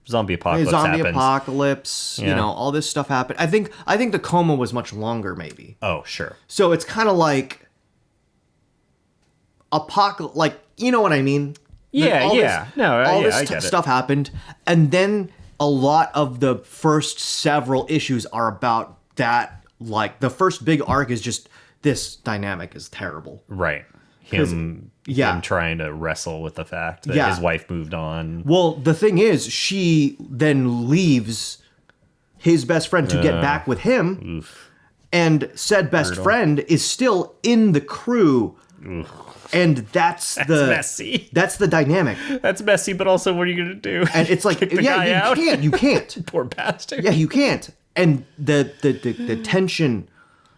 zombie apocalypse happens. Apocalypse, Yeah. all this stuff happened. I think the coma was much longer, maybe. Oh, sure. So it's kind of like apocalypse, like, you know what I mean? Yeah, All yeah. I get it. Stuff happened, and then a lot of the first several issues are about that. Like the first big arc is just this dynamic is terrible. Right. Him trying to wrestle with the fact that his wife moved on. Well, the thing is, she then leaves his best friend to get back with him, and said best friend is still in the crew. And that's messy. That's the dynamic. That's messy, but also what are you gonna do? And it's like, Kick the guy out? You can't. Poor bastard. Yeah, you can't. And the tension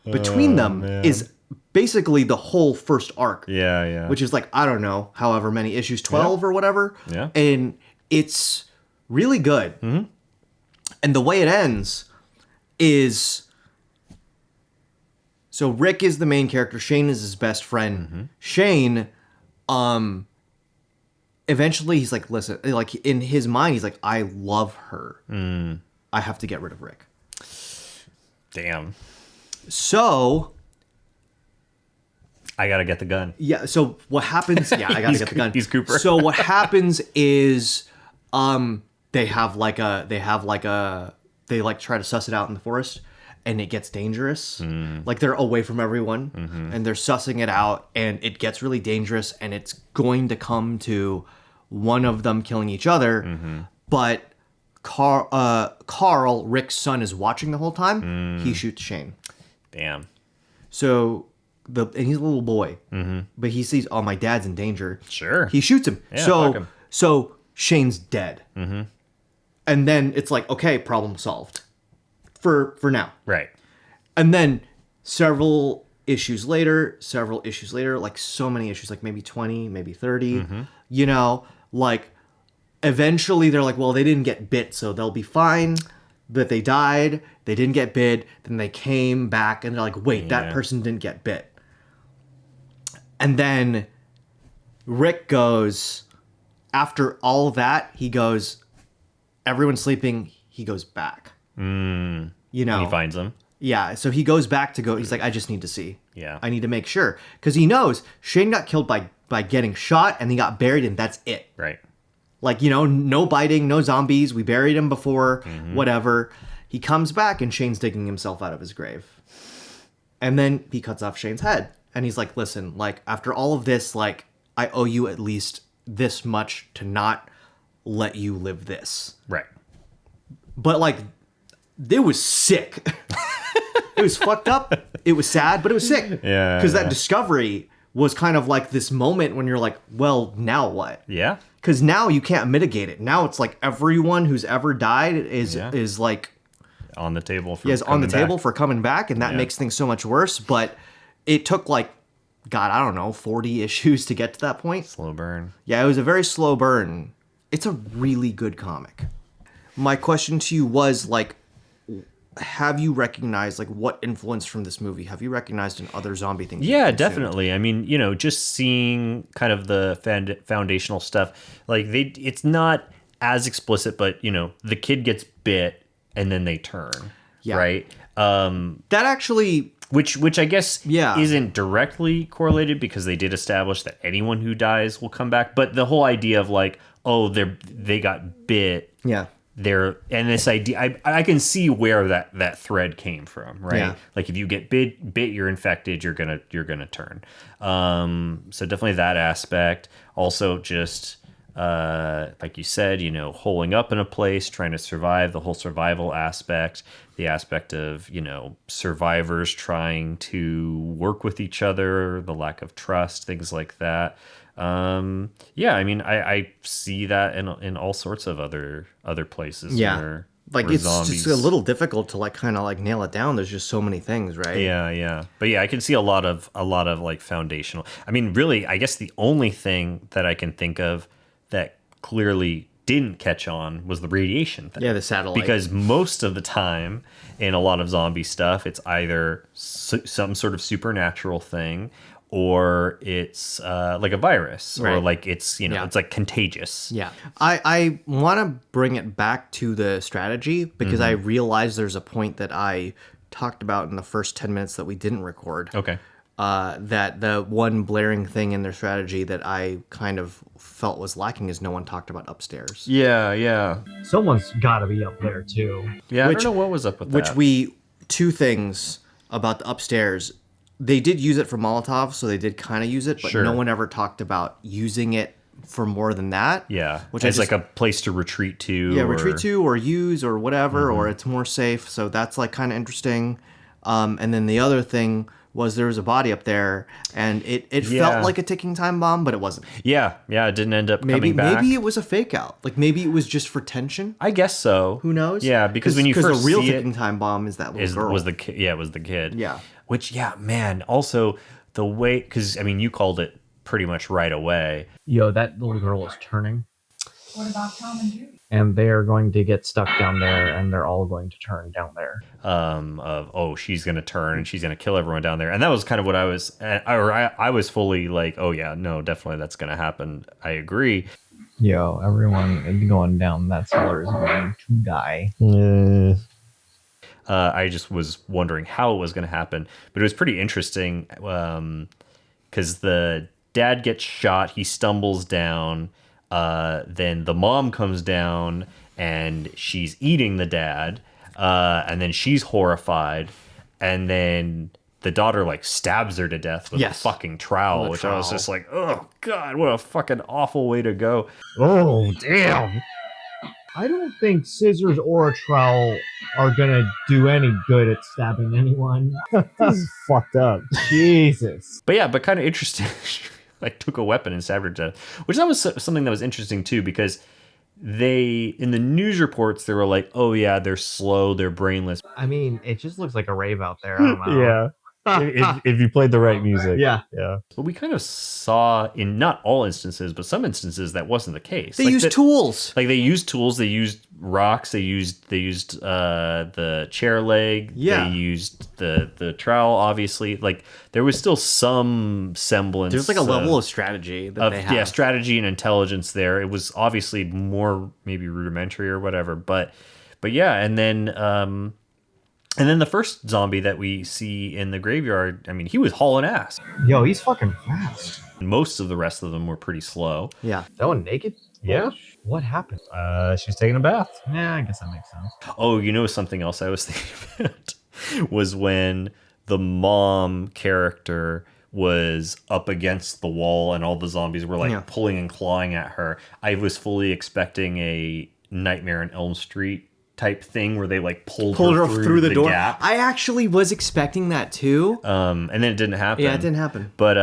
between them is basically the whole first arc. Yeah. Which is like, I don't know, however many issues, 12 or whatever. Yeah. And it's really good. And the way it ends is, so Rick is the main character, Shane is his best friend. Shane, eventually he's like, listen, like in his mind, he's like, I love her. I have to get rid of Rick. Damn. So I gotta get the gun. yeah, so what happens? Yeah, I gotta get the gun. He's Cooper. So what happens is, they try to suss it out in the forest, and it gets dangerous. Like they're away from everyone, and they're sussing it out, and it gets really dangerous, and it's going to come to one of them killing each other. But Carl, Rick's son, is watching the whole time. He shoots Shane. Damn. So and he's a little boy, but he sees, oh, my dad's in danger. Sure. He shoots him. Yeah, fuck him. So Shane's dead. And then it's like, okay, problem solved for now. Right. And then several issues later, like so many issues, like maybe 20, maybe 30, like eventually they're like, well, they didn't get bit, so they'll be fine. But they died, they didn't get bit, then they came back and they're like, wait, that person didn't get bit. And then Rick goes, after all that, he goes, everyone's sleeping, he goes back. And he finds them. Yeah, so he goes back to go. He's like, I just need to see. Yeah. I need to make sure. Because he knows Shane got killed by getting shot and he got buried and that's it. Right. Like, no biting, no zombies. We buried him before, whatever. He comes back and Shane's digging himself out of his grave. And then he cuts off Shane's head. And he's like, listen, like, after all of this, like, I owe you at least this much to not let you live this. Right. But, like, it was sick. It was fucked up. It was sad, but it was sick. Yeah. Because that discovery was kind of like this moment when you're like, well, now what? Yeah. Because now you can't mitigate it. Now it's like everyone who's ever died is like On the table for on the coming table back. for coming back, and that makes things so much worse. But it took like, God, I don't know, 40 issues to get to that point. Slow burn. Yeah, it was a very slow burn. It's a really good comic. My question to you was like, have you recognized like what influence from this movie have you recognized in other zombie things? Yeah, you've consumed? definitely. I mean, just seeing kind of the foundational stuff, like it's not as explicit, but the kid gets bit and then they turn. Yeah. Right. That actually, Which I guess Yeah. isn't directly correlated because they did establish that anyone who dies will come back. But the whole idea of like, oh, they got bit. yeah, And this idea, I can see where that thread came from, right? Yeah. Like if you get bit, you're infected, you're gonna turn. So definitely that aspect. Also, just like you said, holing up in a place, trying to survive, the whole survival aspect, the aspect of survivors trying to work with each other, the lack of trust, things like that. Yeah, I mean, I see that in all sorts of other places. yeah. where It's zombies. just a little difficult to like kind of like nail it down. There's just so many things, right? Yeah. But yeah, I can see a lot of like foundational. I mean, really, I guess the only thing that I can think of that clearly didn't catch on was the radiation thing. Yeah, the satellite. Because most of the time in a lot of zombie stuff, it's either some sort of supernatural thing, or it's like a virus, or Right. like it's it's like contagious. Yeah. I want to bring it back to the strategy because I realize there's a point that I talked about in the first 10 minutes that we didn't record. Okay. That the one blaring thing in their strategy that I kind of felt was lacking is no one talked about upstairs. Yeah. Someone's got to be up there too. Yeah. Which- I don't know what was up with Which that. two things about the upstairs. They did use it for Molotov, so they did kind of use it, but Sure. no one ever talked about using it for more than that. Yeah. Which As I just, like a place to retreat to. yeah, or- retreat to or use or whatever, or it's more safe. So that's like kind of interesting. And then the other thing was there was a body up there, and it Yeah. felt like a ticking time bomb, but it wasn't. Yeah. It didn't end up Maybe coming back. maybe it was a fake out. Like maybe it was just for tension. I guess so. Who knows? Yeah, because when you first the real see ticking it, time bomb is that little girl. was the kid. Yeah, it was the kid. Yeah. Which, yeah, man. Also, the way, because I mean, you called it pretty much right away. Yo, that little girl is turning, What about Tom and Judy? and they're going to get stuck down there, and they're all going to turn down there. Of she's gonna turn and she's gonna kill everyone down there, and that was kind of what I was fully like, oh yeah, no, definitely that's gonna happen. I agree. Yo, everyone going down that cellar is going to die. I just was wondering how it was going to happen, but it was pretty interesting because the dad gets shot, he stumbles down, then the mom comes down and she's eating the dad, and then she's horrified, and then the daughter like stabs her to death with Yes. a fucking trowel, With a which I was trowel. just like, oh god, what a fucking awful way to go. Oh, damn. I don't think scissors or a trowel are gonna do any good at stabbing anyone. This is fucked up. Jesus. But kind of interesting. Like took a weapon and stabbed her to death, which that was something that was interesting too, because they in the news reports they were like, oh yeah, they're slow, they're brainless. I mean, it just looks like a rave out there. I don't know. Yeah. if you played the right music. Yeah. Yeah. But we kind of saw in not all instances, but some instances that wasn't the case. They Like used tools. Like they used tools, they used rocks, they used the chair leg, Yeah. they used the trowel. Obviously, like there was still some semblance. There's like a level of strategy that they have. yeah, strategy and intelligence there. It was obviously more maybe rudimentary or whatever, but yeah, and then And then the first zombie that we see in the graveyard, I mean, he was hauling ass. Yo, he's fucking fast. Most of the rest of them were pretty slow. Yeah. That one naked? Yeah. What happened? She's taking a bath. Yeah, I guess that makes sense. Oh, you know something else I was thinking about was when the mom character was up against the wall and all the zombies were like pulling and clawing at her. I was fully expecting a Nightmare on Elm Street type thing where they like pulled her through the door. Gap. I actually was expecting that too. And then it didn't happen. Yeah, it didn't happen. But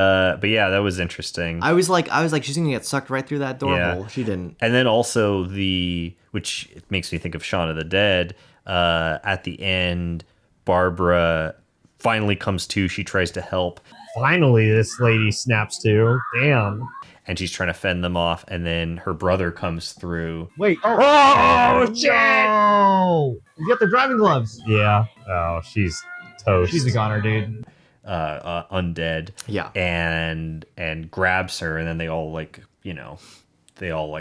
yeah, that was interesting. I was like, she's gonna get sucked right through that door hole. She didn't. And then also which makes me think of Shaun of the Dead. At the end, Barbara finally comes to. She tries to help. Finally, this lady snaps to. Damn. And she's trying to fend them off, and then her brother comes through. Wait. Oh, shit! No! You got the driving gloves. Yeah. Oh, she's toast. She's a goner, dude. Undead. Yeah. And grabs her, and then they all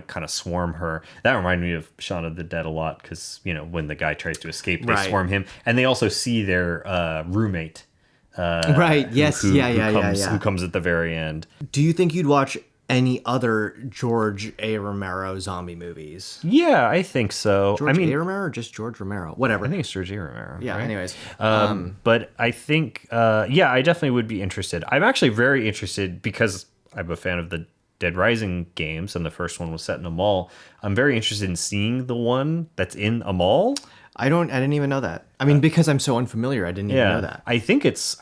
kind of swarm her. That reminded me of Shaun of the Dead a lot, because, when the guy tries to escape, they swarm him. And they also see their roommate. Right, yes, Who comes at the very end. Do you think you'd watch any other George A. Romero zombie movies? Yeah, I think so. George A. Romero or just George Romero? Whatever. I think it's George A. Romero. Yeah, right? anyways. But I think, I definitely would be interested. I'm actually very interested because I'm a fan of the Dead Rising games, and the first one was set in a mall. I'm very interested in seeing the one that's in a mall. I didn't even know that. I mean, because I'm so unfamiliar, I didn't even know that. I think it's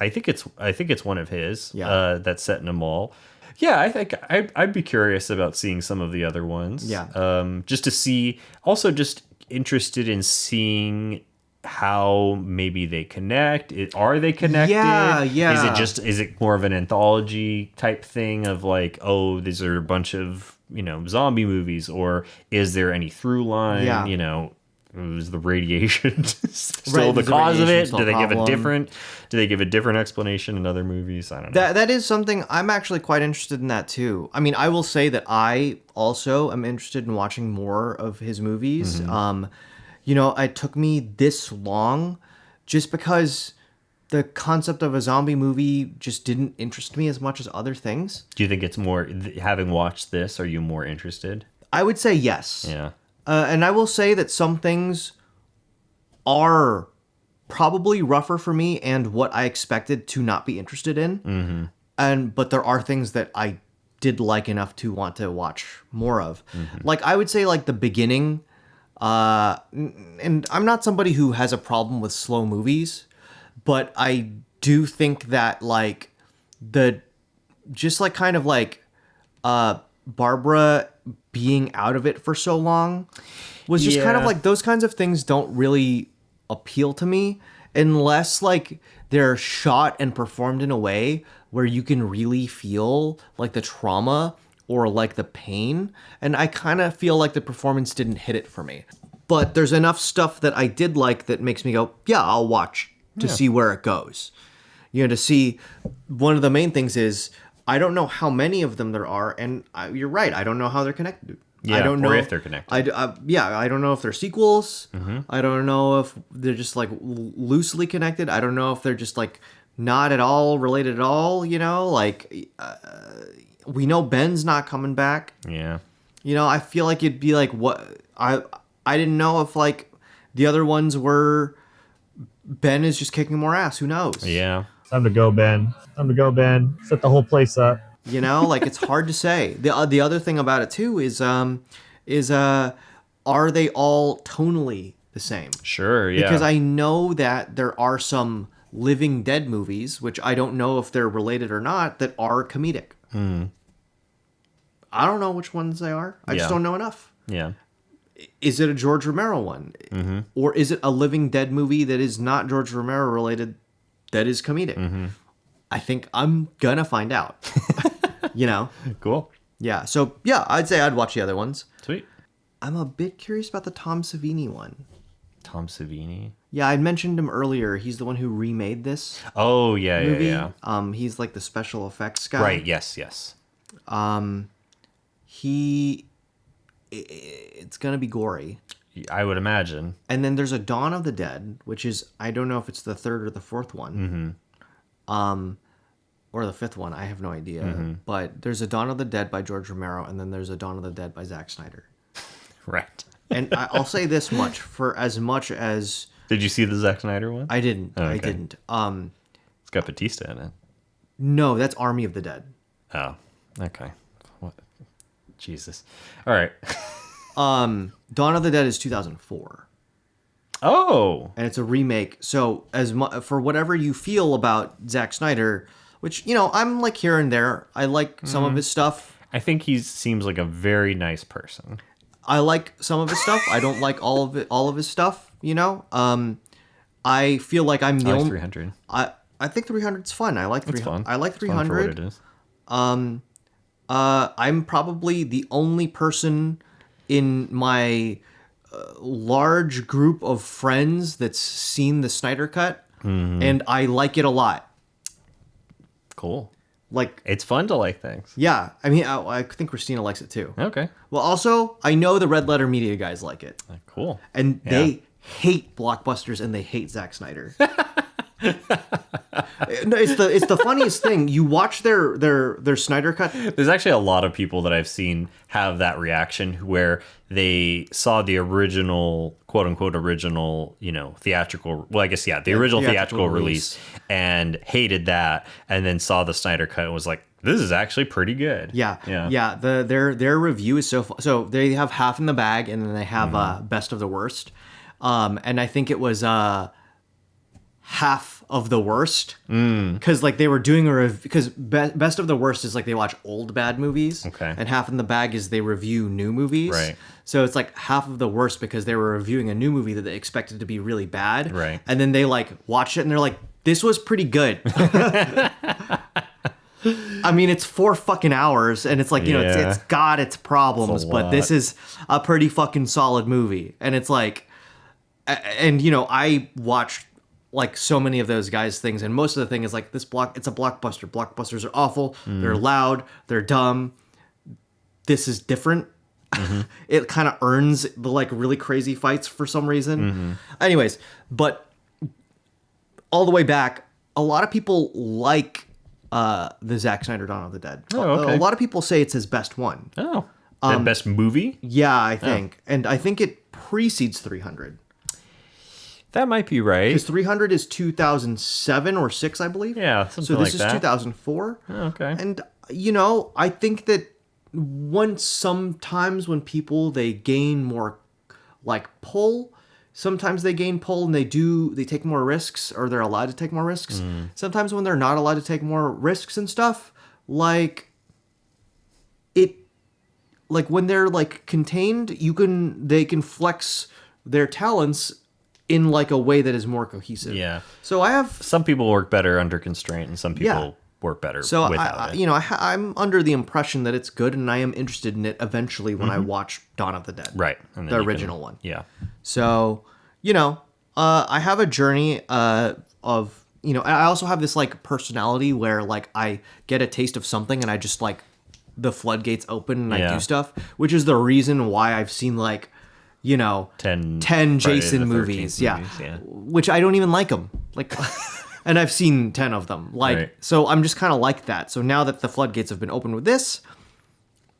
one of his. Yeah. That's set in a mall. Yeah, I think I'd be curious about seeing some of the other ones. Yeah. Just to see. Also, just interested in seeing how maybe they connect. Are they connected? Yeah. Is it more of an anthology type thing of like, oh, these are a bunch of zombie movies, or is there any through line? Yeah. Was the radiation still the cause of it? Do they give a different explanation in other movies? I don't know. That is something I'm actually quite interested in that too. I mean, I will say that I also am interested in watching more of his movies. Mm-hmm. It took me this long just because the concept of a zombie movie just didn't interest me as much as other things. Do you think it's more, having watched this, are you more interested? I would say yes. Yeah. And I will say that some things are probably rougher for me and what I expected to not be interested in. Mm-hmm. But there are things that I did like enough to want to watch more of. Mm-hmm. Like, I would say, like, the beginning, and I'm not somebody who has a problem with slow movies, but I do think that, like, Barbara being out of it for so long was just kind of like, those kinds of things don't really appeal to me unless like they're shot and performed in a way where you can really feel like the trauma or like the pain. And I kind of feel like the performance didn't hit it for me. But there's enough stuff that I did like that makes me go, yeah, I'll watch to see where it goes. To see, one of the main things is, I don't know how many of them there are, and you're right, I don't know how they're connected. Yeah, I don't know if they're connected. I don't know if they're sequels. Mm-hmm. I don't know if they're just like loosely connected. I don't know if they're just like not at all related at all. We know Ben's not coming back. Yeah. I feel like it'd be like what I didn't know if like the other ones were Ben is just kicking more ass. Who knows? Yeah. Time to go, Ben. Set the whole place up. It's hard to say. The other thing about it too is are they all tonally the same? Sure, yeah. Because I know that there are some Living Dead movies, which I don't know if they're related or not, that are comedic. I don't know which ones they are. I just don't know enough. Yeah. Is it a George Romero one? Mm-hmm. Or is it a Living Dead movie that is not George Romero related that is comedic? Mm-hmm. I think I'm gonna find out. Cool. Yeah. So yeah, I'd say I'd watch the other ones. Sweet. I'm a bit curious about the Tom Savini one. Tom Savini. Yeah, I mentioned him earlier. He's the one who remade this Oh, yeah, movie. yeah. He's like the special effects guy. Right, yes. It's gonna be gory. I would imagine. And then there's a Dawn of the Dead, which is, I don't know if it's the third or the fourth one. Or the fifth one. I have no idea. But there's a Dawn of the Dead by George Romero, and then there's a Dawn of the Dead by Zack Snyder. Right. And I'll say this much, for as much as... Did you see the Zack Snyder one? I didn't. Oh, okay. I didn't. It's got Batista in it. No, that's Army of the Dead. Oh, okay. What? Jesus. All right. Dawn of the Dead is 2004. Oh. And it's a remake. So for whatever you feel about Zack Snyder, which, I'm like here and there. I like some of his stuff. I think he seems like a very nice person. I like some of his stuff. I don't like all of his stuff, I feel like I'm the I like only 300. I think 300's fun. I like 300. It's fun. I like It's fun for what 300. it is. I'm probably the only person in my large group of friends that's seen the Snyder Cut, and I like it a lot. Cool. Like, It's fun to like things. yeah, I mean, I think Christina likes it too. Okay. Well, also, I know the Red Letter Media guys like it, Cool. and they hate blockbusters and they hate Zack Snyder. No, it's the funniest thing. You watch their Snyder Cut. There's actually a lot of people that I've seen have that reaction where they saw the original, quote unquote, original, theatrical, well, I guess, yeah, the original theatrical release and hated that, and then saw the Snyder Cut and was like, this is actually pretty good. Yeah. Yeah. Their review is so they have Half in the Bag, and then they have Best of the Worst. And I think it was half of the worst, because like they were doing because Best of the Worst is like they watch old bad movies, Okay. and Half in the Bag is they review new movies, Right. So it's like half of the worst because they were reviewing a new movie that they expected to be really bad, Right. And then they like watch it and they're like, this was pretty good. I mean, it's 4 fucking hours, and it's like, it's got its problems, It's a but lot. this is a pretty fucking solid movie. And it's like, and I watched like so many of those guys' things, and most of the thing is like it's a blockbuster. Blockbusters are awful. They're loud. They're dumb. This is different. It kind of earns the like really crazy fights for some reason. Anyways, but all the way back, a lot of people like the Zack Snyder Dawn of the Dead. Oh, okay. A lot of people say it's his best one. Oh. The best movie? Yeah, I think. And I think it precedes 300. That might be right. Because 300 is 2007 or 6, I believe. Yeah, something so this like that. is 2004. Oh, okay. And, I think that sometimes when people, they gain more, like, pull, sometimes they gain pull and they take more risks, or they're allowed to take more risks. Sometimes when they're not allowed to take more risks and stuff, like when they're like contained, they can flex their talents in like a way that is more cohesive. Yeah. So I have Some people work better under constraint, and some people work better without it. I'm under the impression that it's good, and I am interested in it eventually when I watch Dawn of the Dead. Right. And then The you can- original one. Yeah. So, I have a journey of, I also have this like personality where like I get a taste of something and I just like the floodgates open and I Yeah. do stuff, which is the reason why I've seen like, 10 Friday Jason the 13th movies. Yeah. movies, yeah. Which I don't even like them. Like, and I've seen 10 of them. Like, Right. so I'm just kind of like that. So now that the floodgates have been opened with this,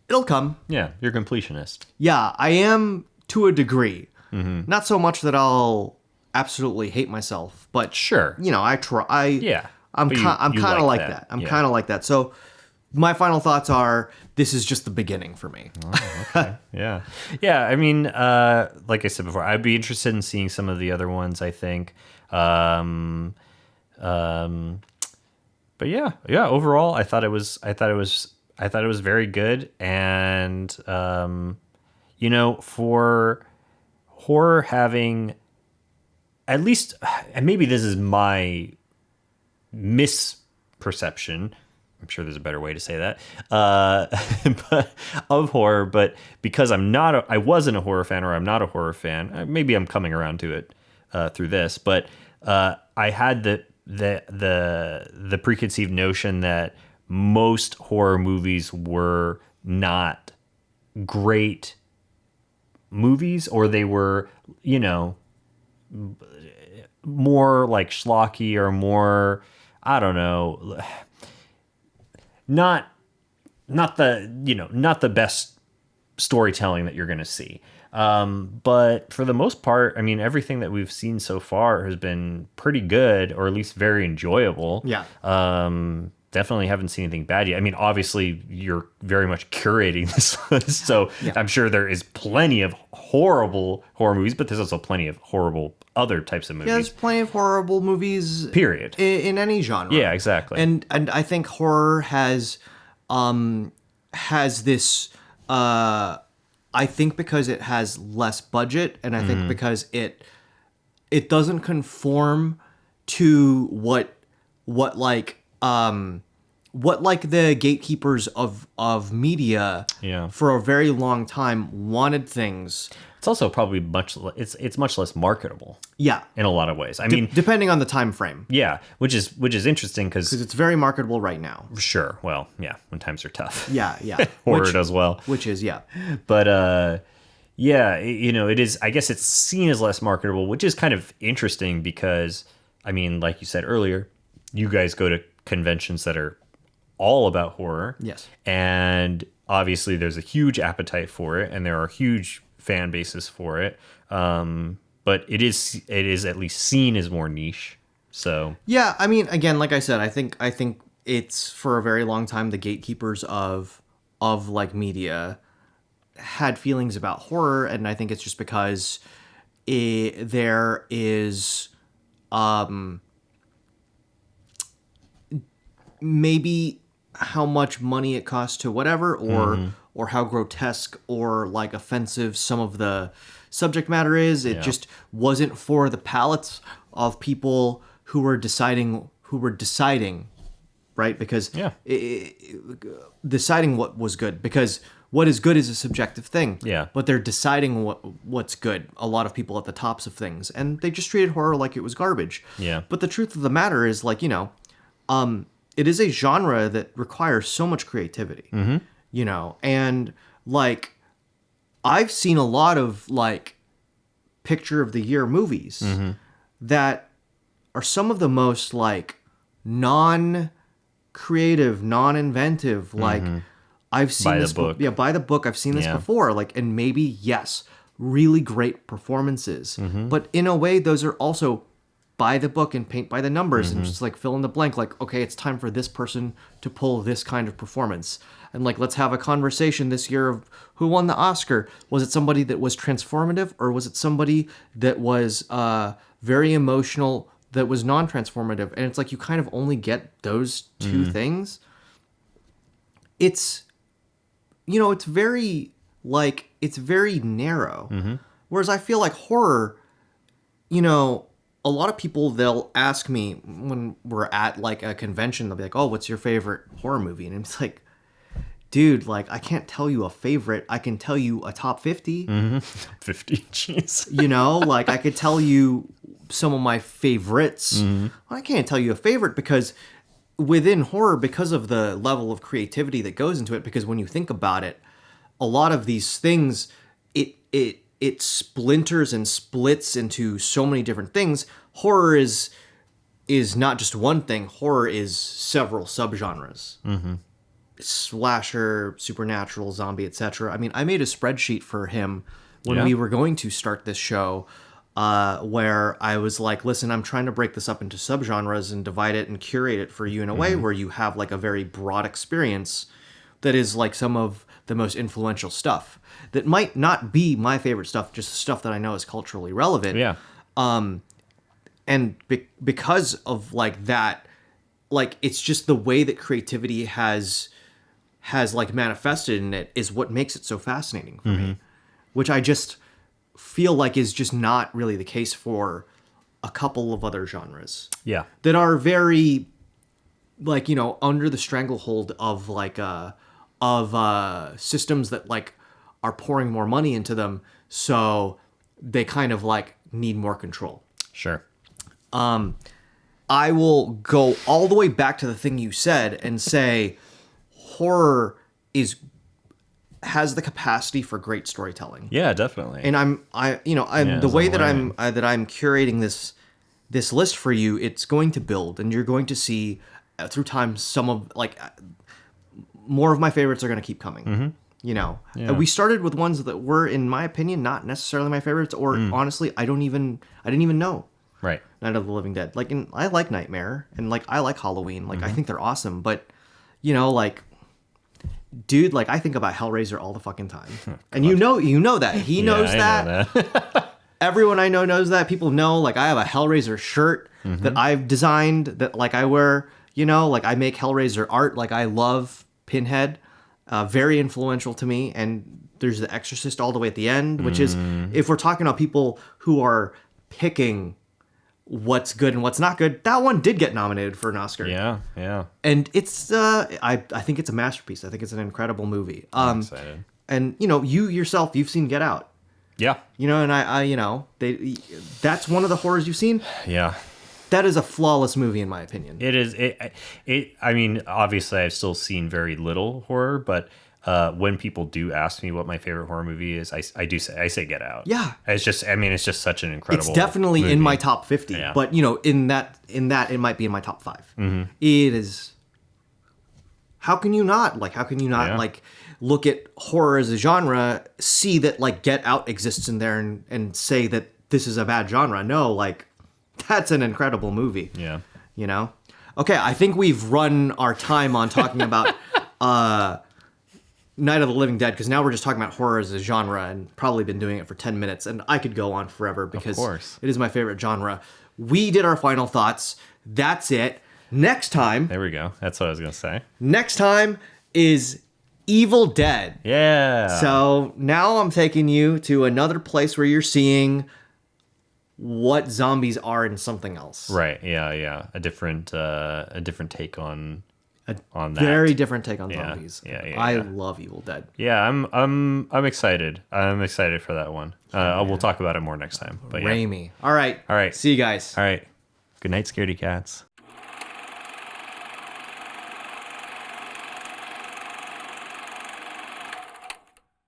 it'll come. Yeah. You're a completionist. Yeah, I am to a degree. Mm-hmm. Not so much that I'll absolutely hate myself, but Sure. I try. Yeah. I'm But kind you of like like that. that. I'm Yeah. kind of like that. So my final thoughts are: this is just the beginning for me. Yeah. Yeah. I mean, like I said before, I'd be interested in seeing some of the other ones, I think. But yeah. Overall, I thought it was very good. And, for horror having at least, and maybe this is my misperception, I'm sure there's a better way to say that, but of horror. But because I wasn't a horror fan, or I'm not a horror fan. Maybe I'm coming around to it through this. But I had the preconceived notion that most horror movies were not great movies, or they were, you know, more like schlocky or more, I don't know, not the best storytelling that you're going to see. But for the most part, I mean, everything that we've seen so far has been pretty good, or at least very enjoyable. Yeah. Definitely haven't seen anything bad yet. I mean, obviously, you're very much curating this list, so Yeah. I'm sure there is plenty of horrible horror movies, but there's also plenty of horrible other types of movies. Yeah, there's plenty of horrible movies. Period. In any genre. Yeah, exactly. And I think horror has this. I think because it has less budget, and I think because it doesn't conform to what the gatekeepers of media Yeah. for a very long time wanted things. It's also probably it's much less marketable Yeah. in a lot of ways. I mean, Depending on the time frame, yeah, which is interesting because because it's very marketable right now. sure, well, yeah, when times are tough, Yeah, yeah. horror does well. Which is, yeah. But yeah, it is. I guess it's seen as less marketable, which is kind of interesting because, I mean, like you said earlier, you guys go to conventions that are all about horror. Yes. And obviously, there's a huge appetite for it, and there are huge fan bases for it. But it is at least seen as more niche. So Yeah, I mean, again, like I said, I think it's for a very long time the gatekeepers of like media had feelings about horror, and I think it's just because there is maybe how much money it costs to whatever, or how grotesque or like offensive some of the subject matter is. It just wasn't for the palates of people who were deciding, right? Because deciding what was good, because what is good is a subjective thing. Yeah. But they're deciding what's good. A lot of people at the tops of things, and they just treated horror like it was garbage. Yeah. But the truth of the matter is, like, it is a genre that requires so much creativity. Mm-hmm. And like, I've seen a lot of like picture of the year movies that are some of the most like non-creative, non-inventive, like I've seen By the this book. By the book. I've seen this before, like, and maybe, yes, really great performances, but in a way those are also by the book and paint by the numbers and just like fill in the blank, like, okay, it's time for this person to pull this kind of performance, and like, let's have a conversation this year of who won the Oscar. Was it somebody that was transformative, or was it somebody that was very emotional, that was non-transformative? And it's like, you kind of only get those two things. It's it's very narrow. Whereas I feel like horror, a lot of people, they'll ask me when we're at like a convention, they'll be like, oh, what's your favorite horror movie? And it's like, dude, like, I can't tell you a favorite. I can tell you a top 50. 50, jeez. Like, I could tell you some of my favorites. I can't tell you a favorite because within horror, because of the level of creativity that goes into it, because when you think about it, a lot of these things, it splinters and splits into so many different things. Horror is not just one thing. Horror is several subgenres. Slasher, supernatural, zombie, etc. I mean, I made a spreadsheet for him when we were going to start this show, where I was like, listen, I'm trying to break this up into subgenres and divide it and curate it for you in a way where you have like a very broad experience that is like some of the most influential stuff that might not be my favorite stuff, just stuff that I know is culturally relevant. Yeah. And because of like that, like, it's just the way that creativity has like manifested in it is what makes it so fascinating for me, which I just feel like is just not really the case for a couple of other genres. Yeah. That are very like, under the stranglehold of like systems that like are pouring more money into them, so they kind of like need more control. Sure. I will go all the way back to the thing you said and say horror is has the capacity for great storytelling. Yeah, definitely. And I'm the way that I'm curating this list for you, it's going to build, and you're going to see through time some of more of my favorites are going to keep coming. Yeah. We started with ones that were, in my opinion, not necessarily my favorites, or honestly, I didn't even know. Right. Night of the Living Dead. I like Nightmare, and I like Halloween. I think they're awesome, but dude, I think about Hellraiser all the fucking time. And you know that. He knows I that. know that. Everyone I know knows that. People know, I have a Hellraiser shirt that I've designed that, I wear, I make Hellraiser art. I love Pinhead. Very influential to me. And there's The Exorcist all the way at the end, which is, if we're talking about people who are picking what's good and what's not good, that one did get nominated for an Oscar. Yeah. And it's I think it's a masterpiece. I think it's an incredible movie. I'm excited. And you yourself, you've seen Get Out. Yeah. And that's one of the horrors you've seen. Yeah. That is a flawless movie in my opinion. It is. I mean, obviously, I've still seen very little horror, but when people do ask me what my favorite horror movie is, I say Get Out. Yeah. It's just such an incredible. It's definitely movie. in my top 50, Yeah. but in that it might be in my top 5. It is. How can you not look at horror as a genre, see that Get Out exists in there, and say that this is a bad genre? No, that's an incredible movie. Yeah. Okay, I think we've run our time on talking about Night of the Living Dead, because now we're just talking about horror as a genre, and probably been doing it for 10 minutes, and I could go on forever because it is my favorite genre. We did our final thoughts. That's it. Next time. There we go. That's what I was going to say. Next time is Evil Dead. Yeah. So now I'm taking you to another place where you're seeing what zombies are in something else. Right. Yeah. A different take on that. Very different take on zombies. Yeah. I love Evil Dead. Yeah, I'm excited. I'm excited for that one. We'll talk about it more next time. But yeah. Raimi. All right. All right. See you guys. All right. Good night, Scaredy Cats.